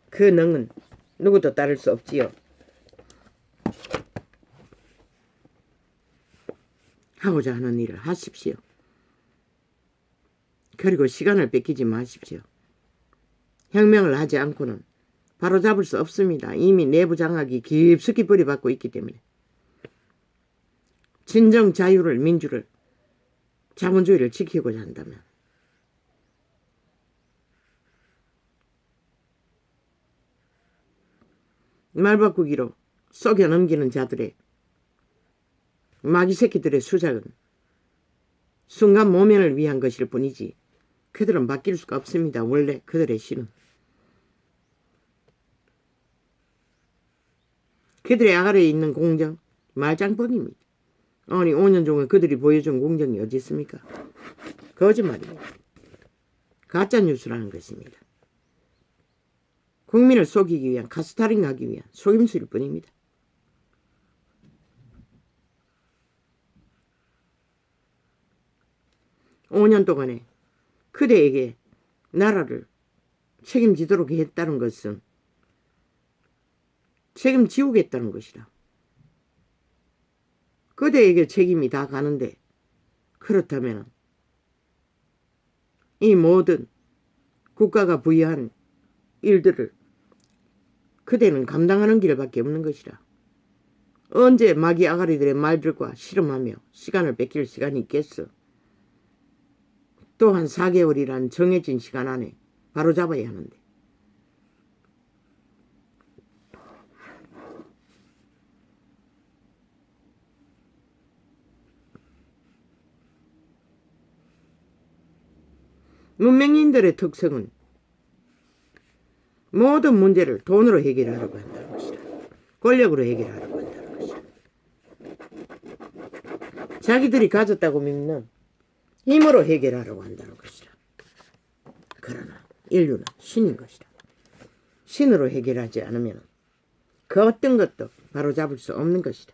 그 능은 누구도 따를 수 없지요. 하고자 하는 일을 하십시오. 그리고 시간을 뺏기지 마십시오. 혁명을 하지 않고는 바로잡을 수 없습니다. 이미 내부 장악이 깊숙이 뿌리박고 있기 때문에. 진정 자유를, 민주를, 자본주의를 지키고자 한다면 말바꾸기로 속여 넘기는 자들의 마귀 새끼들의 수작은 순간 모면을 위한 것일 뿐이지 그들은 바뀔 수가 없습니다. 원래 그들의 신은. 그들의 아래에 있는 공정 말장법입니다. 아니 5년 동안 그들이 보여준 공정이 어디 있습니까? 거짓말입니다. 가짜뉴스라는 것입니다. 국민을 속이기 위한, 가스타링하기 위한 속임수일 뿐입니다. (5년) 동안에 그대에게 나라를 책임지도록 했다는 것은 책임지우겠다는 것이라. 그대에게 책임이 다 가는데 그렇다면 이 모든 국가가 부여한 일들을 그대는 감당하는 길밖에 없는 것이라. 언제 마귀 아가리들의 말들과 씨름하며 시간을 뺏길 시간이 있겠어. 또한 4개월이란 정해진 시간 안에 바로잡아야 하는데. 문명인들의 특성은 모든 문제를 돈으로 해결하려고 한다는 것이다. 권력으로 해결하려고 한다는 것이다. 자기들이 가졌다고 믿는 힘으로 해결하려고 한다는 것이다. 그러나 인류는 신인 것이다. 신으로 해결하지 않으면 그 어떤 것도 바로잡을 수 없는 것이다.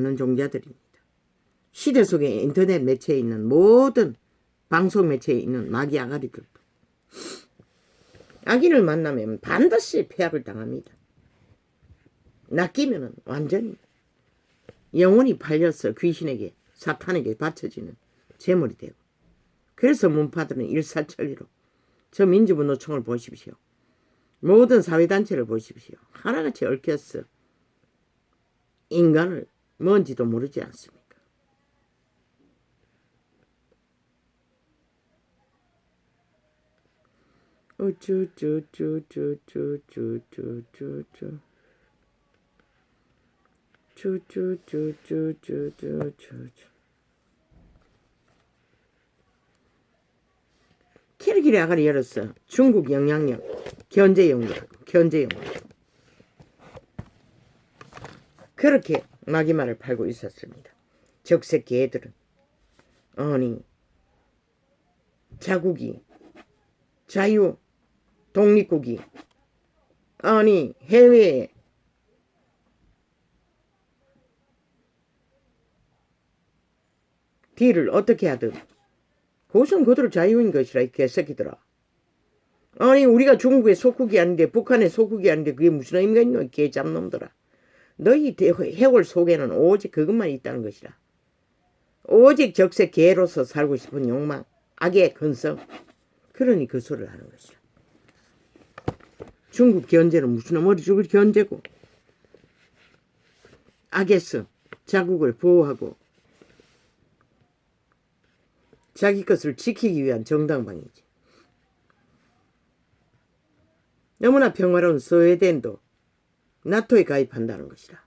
않는 종자들입니다. 시대 속에 인터넷 매체에 있는 모든 방송 매체에 있는 마귀 아가리들도 악인을 만나면 반드시 폐합을 당합니다. 낚이면 완전히 영혼이 팔려서 귀신에게 사탄에게 바쳐지는 제물이 되고, 그래서 문파들은 일사천리로 저 민주분노총을 보십시오. 모든 사회단체를 보십시오. 하나같이 얽혀서 인간을 뭔지도 모르지 않습니까? 키르기리 아가리 열었어. 중국 영향력 견제용도라고. 견제용도. 그렇게 마귀말을 팔고 있었습니다. 적새끼 애들은. 아니 자국이 자유 독립국이 아니 해외에 딜을 어떻게 하든 그것은 그들 자유인 것이라 이 개새끼들아. 아니 우리가 중국의 속국이 아닌데 북한의 속국이 아닌데 그게 무슨 의미가 있노 이 개잡놈들아. 너희 해골 속에는 오직 그것만 있다는 것이라. 오직 적세 개로서 살고 싶은 욕망, 악의 근성. 그러니 그 소리를 하는 것이라. 중국 견제는 무슨 머리 죽을 견제고 악에서 자국을 보호하고 자기 것을 지키기 위한 정당방위지. 너무나 평화로운 스웨덴도 나토에 가입한다는 것이라.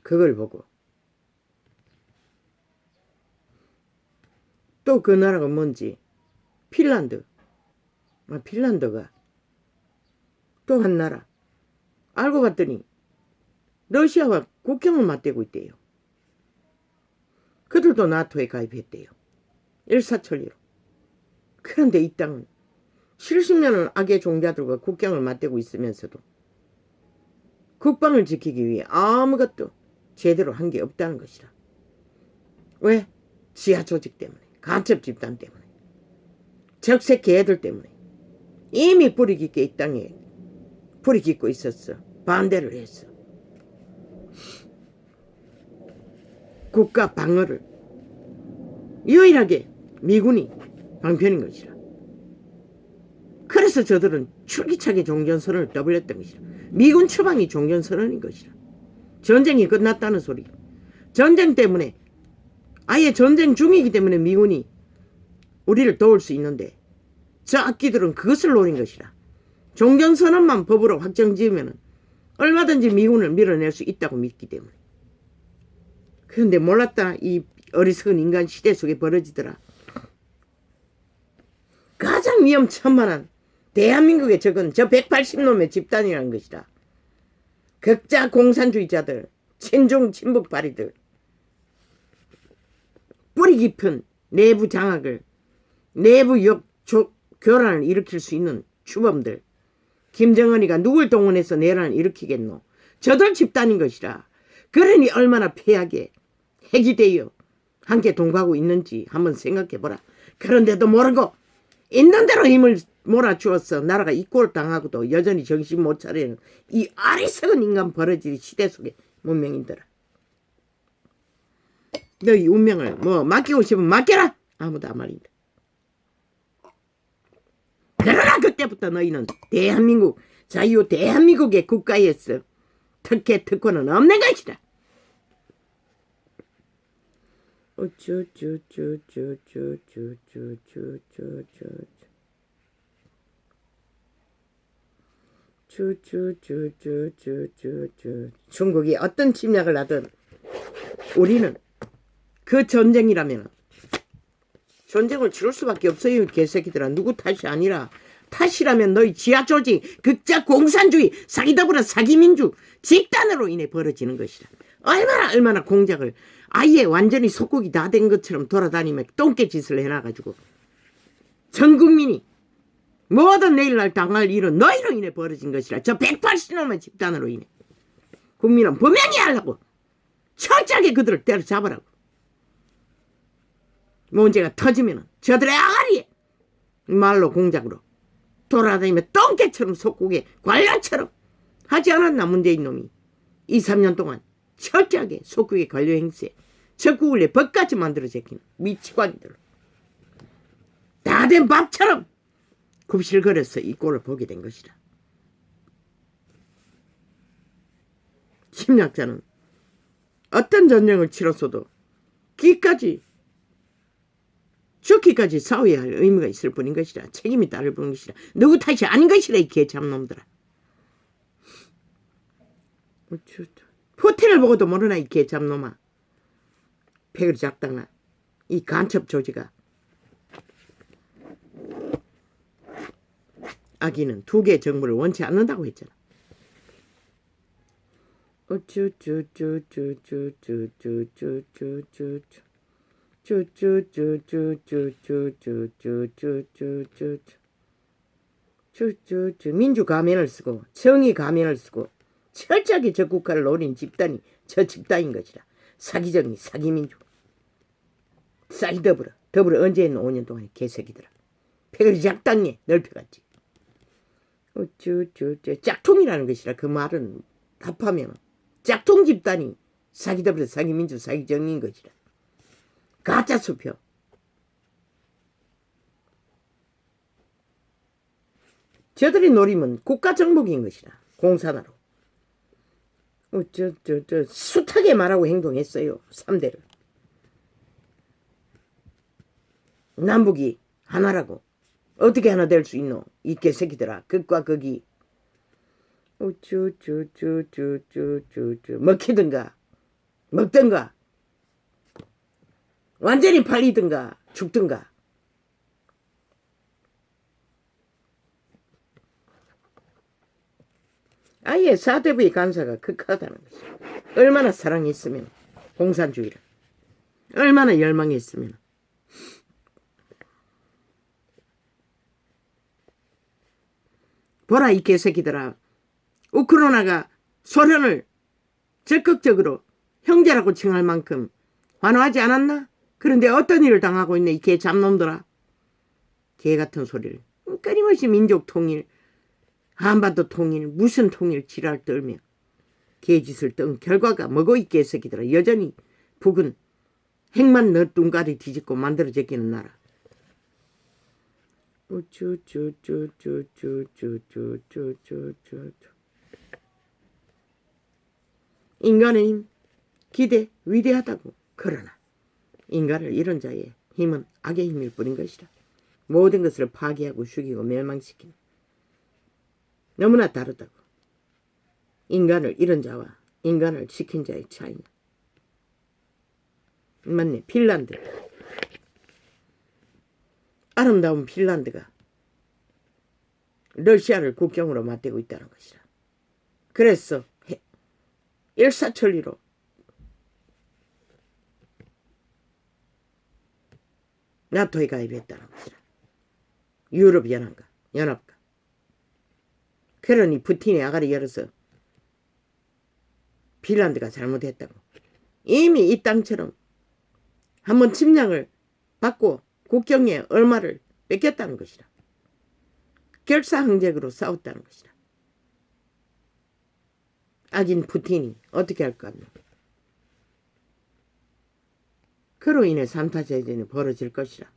그걸 보고 또 그 나라가 뭔지 핀란드. 핀란드가 또 한 나라. 알고 봤더니 러시아와 국경을 맞대고 있대요. 그들도 나토에 가입했대요. 일사천리로. 그런데 이 땅은 70년을 악의 종자들과 국경을 맞대고 있으면서도 국방을 지키기 위해 아무것도 제대로 한 게 없다는 것이라. 왜? 지하 조직 때문에, 간첩 집단 때문에, 적새끼 애들 때문에 이미 뿌리 깊게 이 땅에 뿌리 깊고 있었어. 반대를 했어. 국가 방어를 유일하게 미군이 방편인 것이라. 그래서 저들은 출기차게 종전선언을 떠벌렸던 것이라. 미군 처방이 종전선언인 것이라. 전쟁이 끝났다는 소리. 전쟁 때문에 아예 전쟁 중이기 때문에 미군이 우리를 도울 수 있는데 저 악기들은 그것을 노린 것이라. 종전선언만 법으로 확정지으면 얼마든지 미군을 밀어낼 수 있다고 믿기 때문에. 그런데 몰랐다. 이 어리석은 인간 시대 속에 벌어지더라. 가장 위험천만한 대한민국의 적은 저 180놈의 집단이라는 것이다. 극자 공산주의자들, 친중 친북파리들, 뿌리 깊은 내부 장악을, 내부 교란을 일으킬 수 있는 주범들. 김정은이가 누굴 동원해서 내란을 일으키겠노? 저들 집단인 것이라. 그러니 얼마나 폐하게 핵이 되어 함께 동거하고 있는지 한번 생각해보라. 그런데도 모르고 있는 대로 힘을 몰아주어서 나라가 입고를 당하고도 여전히 정신 못 차리는 이 어리석은 인간 버러지 시대 속의 문명인들아. 너희 운명을 뭐 맡기고 싶으면 맡겨라. 아무도 안 말인다. 그러나 그때부터 너희는 대한민국, 자유 대한민국의 국가에서 특혜 특권은 없는 것이다. 중국이 어떤 침략을 하든 우리는 그 전쟁이라면 전쟁을 치를 수밖에 없어요. 개새끼들아. 누구 탓이 아니라 탓이라면 너희 지하조직, 극자 공산주의, 사기더불어 사기민주 집단으로 인해 벌어지는 것이다. 얼마나 공작을 아예 완전히 속국이 다 된 것처럼 돌아다니며 똥개짓을 해놔가지고 전 국민이 뭐든 내일날 당할 일은 너희로 인해 벌어진 것이라. 저 180놈의 집단으로 인해. 국민은 분명히 하려고 철저하게 그들을 때려잡으라고. 문제가 터지면 저들의 아가리에 말로 공작으로 돌아다니며 똥개처럼 속국의 관료처럼 하지 않았나 문재인 놈이 2, 3년 동안 철저하게 속국의 관료 행세에 적국을 내 법까지 만들어 제끼는 미치광이들. 다 된 밥처럼 굽실거려서 이 꼴을 보게 된 것이다. 침략자는 어떤 전쟁을 치렀어도 죽기까지 싸워야 할 의무가 있을 뿐인 것이라. 책임이 따를 뿐인 것이라. 누구 탓이 아닌 것이라. 이 개잡놈들아. 호텔을 보고도 모르나 이 개잡놈아. 패거리 작당아. 이 간첩 조지가. 아기는 두 개의 정부를 원치 않는다고 했잖아. 민주 가면을 쓰고 정의 가면을 쓰고 철저하게 저 국가를 노린 집단이 저 집단인 것이라. 사기정의 사기민주 사기더불어 더불어 언제 했노 5년 동안에 개새끼들아. 패거리 작당에 넓혀갔지. 짝퉁이라는 것이라. 그 말은 합하면 짝퉁 집단이 사기더불어 사기민주 사기정의인 것이라. 가짜 수표. 저들이 노리면 국가정복인 것이라. 공산화로. 숱하게 말하고 행동했어요. 3대를. 남북이 하나라고. 어떻게 하나 될 수 있노? 이 개새끼들아. 극과 극이. 먹히든가 먹든가 완전히 팔리든가 죽든가. 아예 사대부의 간사가 극하다는 것이. 얼마나 사랑했으면 공산주의를. 얼마나 열망했으면. 보라 이 개새끼들아. 우크라이나가 소련을 적극적으로 형제라고 칭할 만큼 환호하지 않았나? 그런데 어떤 일을 당하고 있네 이 개 잡놈들아. 개 같은 소리를. 끊임없이 민족 통일 한반도 통일 무슨 통일 지랄 떨며 개짓을 뜬 결과가 뭐고 이 개새끼들아. 여전히 북은 핵만 너뚱가리 뒤집고 만들어 제끼는 나라. 인간의 힘 기대 위대하다고. 그러나 인간을 이런 자의 힘은 악의 힘일 뿐인 것이라. 모든 것을 파괴하고 죽이고 멸망시키는 너무나 다르다고. 인간을 잃은 자와 인간을 지킨 자의 차이는. 맞네. 핀란드. 아름다운 핀란드가 러시아를 국경으로 맞대고 있다는 것이라. 그래서 일사천리로 나토에 가입했다는 것이라. 유럽연합과 연합과. 그러니 푸틴이 아가리 열어서 핀란드가 잘못했다고. 이미 이 땅처럼 한번 침략을 받고 국경에 얼마를 뺏겼다는 것이라. 결사항쟁으로 싸웠다는 것이라. 악인 푸틴이 어떻게 할 것 같나. 그로 인해 3차 대전이 벌어질 것이라.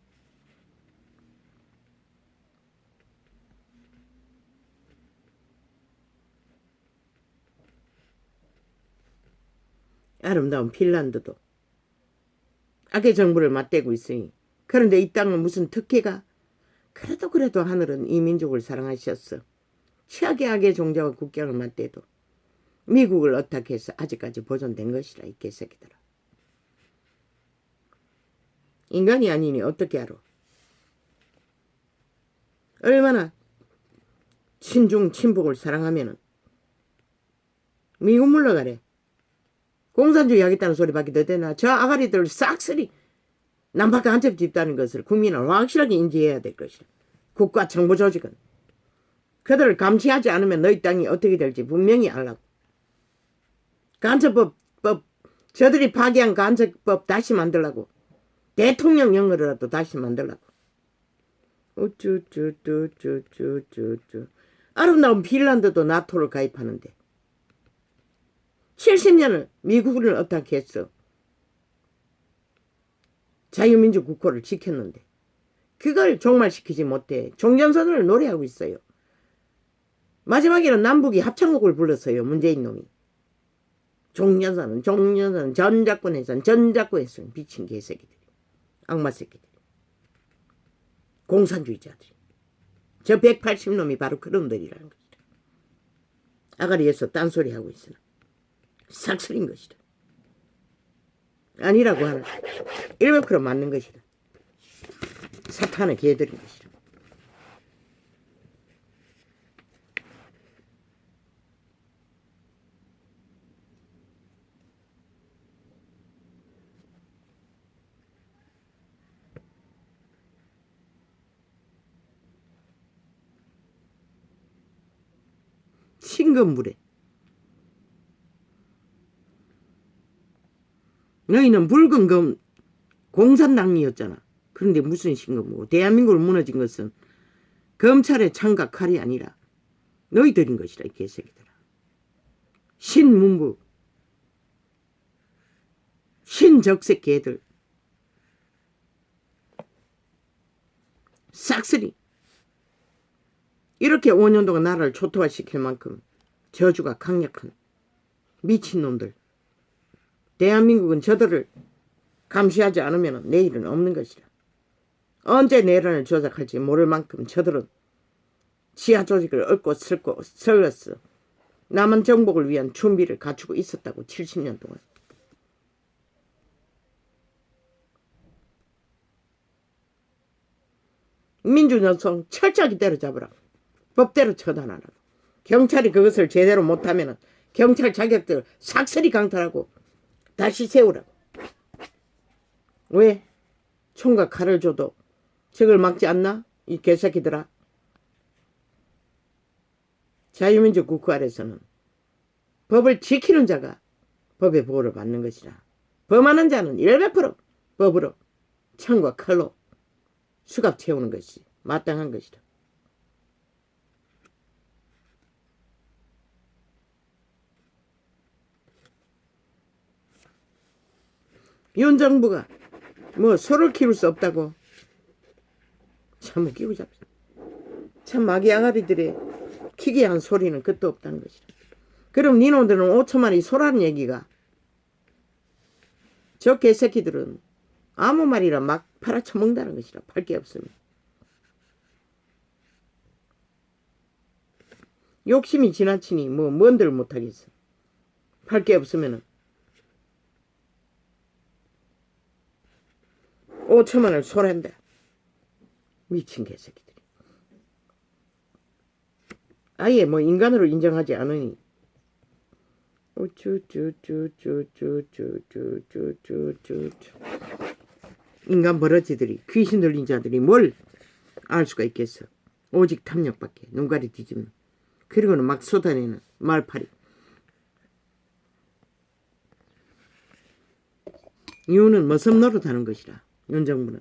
아름다운 핀란드도 악의 정부를 맞대고 있으니. 그런데 이 땅은 무슨 특혜가. 그래도 하늘은 이 민족을 사랑하셨어. 최악의 악의 종자와 국경을 맞대도 미국을 어택해서 아직까지 보존된 것이라. 이 개새끼들아. 인간이 아니니 어떻게 알아. 얼마나 친중 친북을 사랑하면은 미국 물러가래. 공산주의 하겠다는 소리밖에 더 되나. 저 아가리들 싹쓸이 남북 간첩 집단인 것을 국민은 확실하게 인지해야 될 것이다. 국가 정부 조직은 그들을 감시하지 않으면 너희 땅이 어떻게 될지 분명히 알라고. 간첩법 저들이 파기한 간첩법 다시 만들라고. 대통령령으로라도 다시 만들라고. 아름다운 핀란드도 나토를 가입하는데 70년을 미국을 어떻게 했어. 자유민주 국호를 지켰는데 그걸 종말시키지 못해 종전선언을 노래하고 있어요. 마지막에는 남북이 합창곡을 불렀어요. 문재인 놈이. 종전선언 전작권에선 미친 개새끼들이. 악마 새끼들이. 공산주의자들이. 저 180놈이 바로 그런 놈들이라는 것이다. 아가리에서 딴소리하고 있으나 삭슬인 것이다. 아니라고 하나 100% 맞는 것이다. 사탄의 개들인 것이다. 신검물에. 너희는 붉은 검 공산당이었잖아. 그런데 무슨 신검무고. 대한민국을 무너진 것은 검찰의 창과 칼이 아니라 너희들인 것이라, 이 개새끼들아. 신문부, 신적색 개들, 싹쓸이. 이렇게 5년 동안 나라를 초토화시킬 만큼 저주가 강력한 미친놈들. 대한민국은 저들을 감시하지 않으면 내일은 없는 것이라. 언제 내란을 조작할지 모를 만큼 저들은 지하 조직을 얽고 설고 설렀어. 남한 정복을 위한 준비를 갖추고 있었다고. 70년 동안. 민주노총 철저하게 때려잡으라. 법대로 처단하라. 경찰이 그것을 제대로 못하면 경찰 자격들 삭슬이 강탈하고 다시 세우라고. 왜? 총과 칼을 줘도 저걸 막지 않나? 이 개새끼들아. 자유민주 국가 아래서는 법을 지키는 자가 법의 보호를 받는 것이라. 범하는 자는 100% 법으로 총과 칼로 수갑 채우는 것이 마땅한 것이다. 윤 정부가 뭐 소를 키울 수 없다고 참 웃기고 잡혀. 참 마귀 아가리들의 기괴한 소리는 끝도 없다는 것이다. 그럼 니놈들은 5천만이 소라는 얘기가, 저 개새끼들은 아무 말이나 막 팔아쳐먹는다는 것이라. 팔 게 없으면. 욕심이 지나치니 뭐 뭔들 못하겠어. 팔 게 없으면은 5천만을 소란다. 미친 개새끼들이. 아예 뭐 인간으로 인정하지 않으니 인간 버러지들이, 귀신 들린 자들이 뭘 알 수가 있겠어. 오직 탐욕밖에. 눈가리 뒤집는. 그리고는 막 쏟아내는 말파리. 이유는 머슴 노릇하는 것이라. 윤 정부는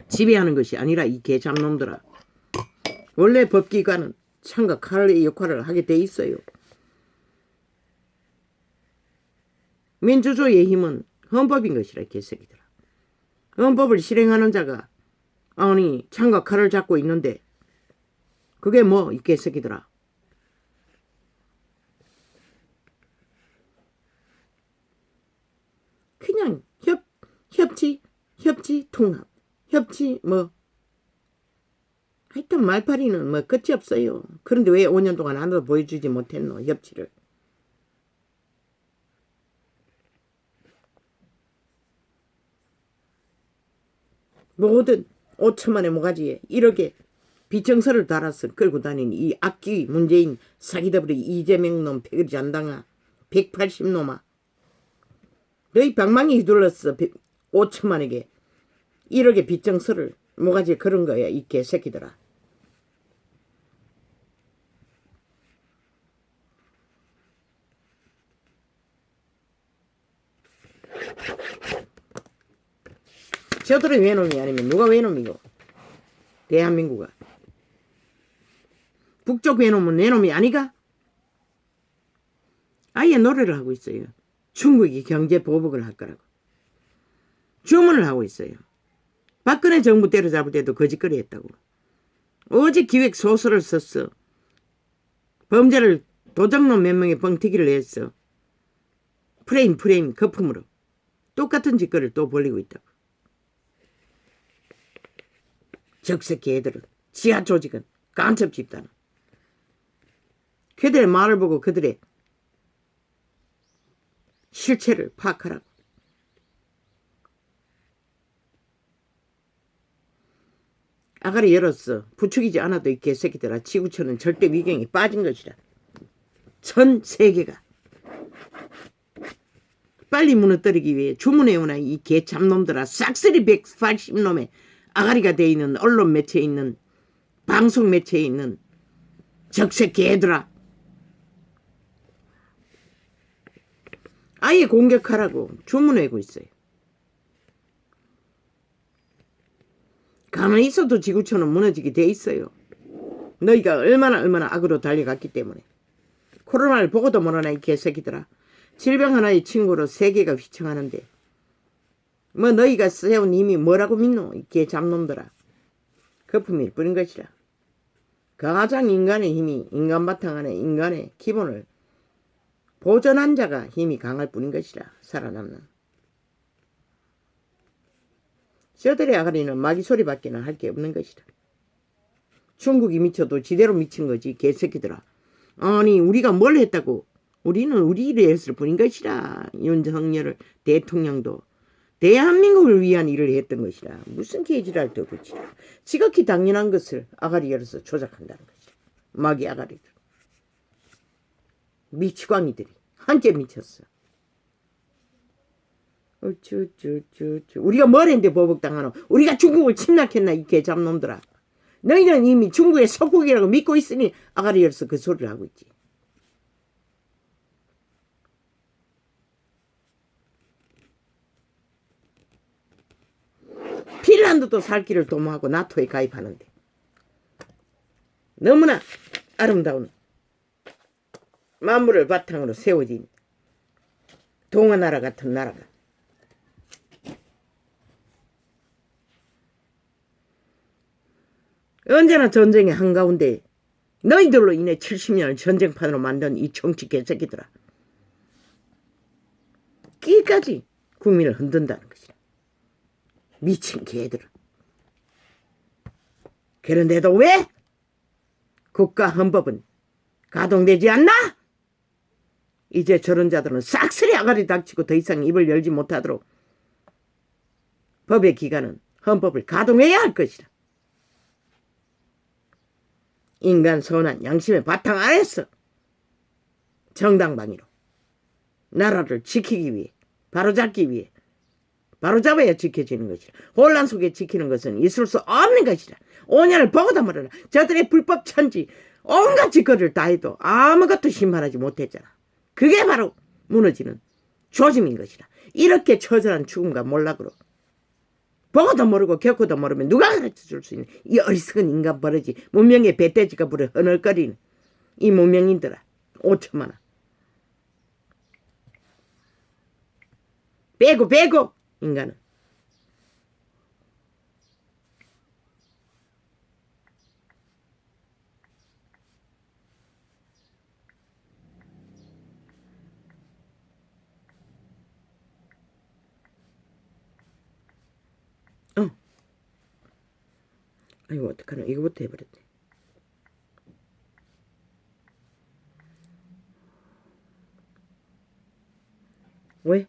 지배하는 것이 아니라 이 개잡놈들아. 원래 법기관은 창과 칼의 역할을 하게 돼 있어요. 민주주의의 힘은 헌법인 것이라, 개새끼들아. 헌법을 실행하는 자가 아니 창과 칼을 잡고 있는데 그게 뭐, 이 개새끼들아. 그냥 협치 통합, 협치 뭐 하여튼 말파리는 뭐 끝이 없어요. 그런데 왜 5년 동안 하나도 보여주지 못했노, 협치를. 모든 5천만의 모가지에 1억의 비청서를 달아서 끌고 다니는 이 악기 문재인 사기더블이 이재명 놈, 패거리 잔당아, 180놈아. 너희 방망이 휘둘렀어. 5천만에게 1억의 빚정서를 모가지에 걸은 거야, 이 개새끼들아. 저들은 외놈이 아니면 누가 외놈이고. 대한민국아. 북쪽 외놈은 내놈이 아니가? 아예 노래를 하고 있어요. 중국이 경제 보복을 할 거라고. 주문을 하고 있어요. 박근혜 정부 때려잡을 때도 거짓거리 했다고. 어제 기획 소설을 썼어. 범죄를 도적놈 몇 명의 뻥튀기를 했어. 프레임 거품으로. 똑같은 짓거리를 또 벌리고 있다고. 적새끼 애들은, 지하 조직은, 간첩 집단은. 그들의 말을 보고 그들의 실체를 파악하라고. 아가리 열었어. 부추기지 않아도 이 개새끼들아. 지구촌은 절대 위경에 빠진 것이라. 전 세계가 빨리 무너뜨리기 위해 주문해오나 이 개참놈들아. 싹쓸이 180놈의 아가리가 돼 있는 언론 매체에 있는, 방송 매체에 있는 적새끼 애들아. 아예 공격하라고 주문하고 있어요. 가만히 있어도 지구촌은 무너지게 돼 있어요. 너희가 얼마나 악으로 달려갔기 때문에. 코로나를 보고도 모르나 이 개새끼들아. 질병 하나의 친구로 세계가 휘청하는데 뭐 너희가 세운 힘이 뭐라고 믿노 이 개잡놈들아. 거품일 뿐인 것이라. 가장 인간의 힘이 인간 바탕 안에 인간의 기본을 보존한 자가 힘이 강할 뿐인 것이라. 살아남는. 저들의 아가리는 마귀 소리밖에는 할 게 없는 것이라. 중국이 미쳐도 지대로 미친 거지 개새끼들아. 아니 우리가 뭘 했다고. 우리는 우리 일을 했을 뿐인 것이라. 윤석열 대통령도 대한민국을 위한 일을 했던 것이라. 무슨 개지랄도 그치라. 지극히 당연한 것을 아가리 열어서 조작한다는 것이라. 마귀 아가리들. 미치광이들이 한째 미쳤어. 어쭈쭈쭈쭈. 우리가 뭘 했는데 보복당하노. 우리가 중국을 침략했나 이 개잡놈들아. 너희는 이미 중국의 석국이라고 믿고 있으니 아가리 열어서 그 소리를 하고 있지. 핀란드도 살 길을 도모하고 나토에 가입하는데 너무나 아름다운 만물을 바탕으로 세워진 동아나라 같은 나라가 언제나 전쟁의 한가운데 너희들로 인해 70년을 전쟁판으로 만든 이 정치 개새끼들아. 끼까지 국민을 흔든다는 것이다. 미친 개들은. 그런데도 왜 국가 헌법은 가동되지 않나? 이제 저런 자들은 싹쓸이 아가리 닥치고 더 이상 입을 열지 못하도록 법의 기관은 헌법을 가동해야 할 것이다. 인간 선한 양심의 바탕 안에서 정당방위로 나라를 지키기 위해 바로잡기 위해 바로잡아야 지켜지는 것이라. 혼란 속에 지키는 것은 있을 수 없는 것이라. 5년을 보고도 말하라. 저들의 불법 천지 온갖 짓거리를 다 해도 아무것도 심판하지 못했잖아. 그게 바로 무너지는 조짐인 것이라. 이렇게 처절한 죽음과 몰락으로 보고도 모르고 겪고도 모르면 누가 가르쳐줄 수 있는 이 어리석은 인간 버러지. 문명의 배돼지가 부려 허널거리는 이 문명인들아. 5천만원 빼고 인간은. 아이고 어떡하나. 이거부터 해버렸네. 왜?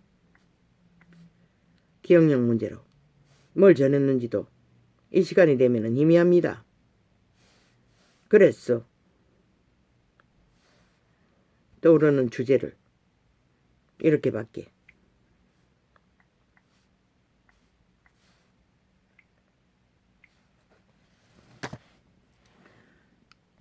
기억력 문제로 뭘 전했는지도 이 시간이 되면 희미합니다. 그랬어. 떠오르는 주제를 이렇게밖에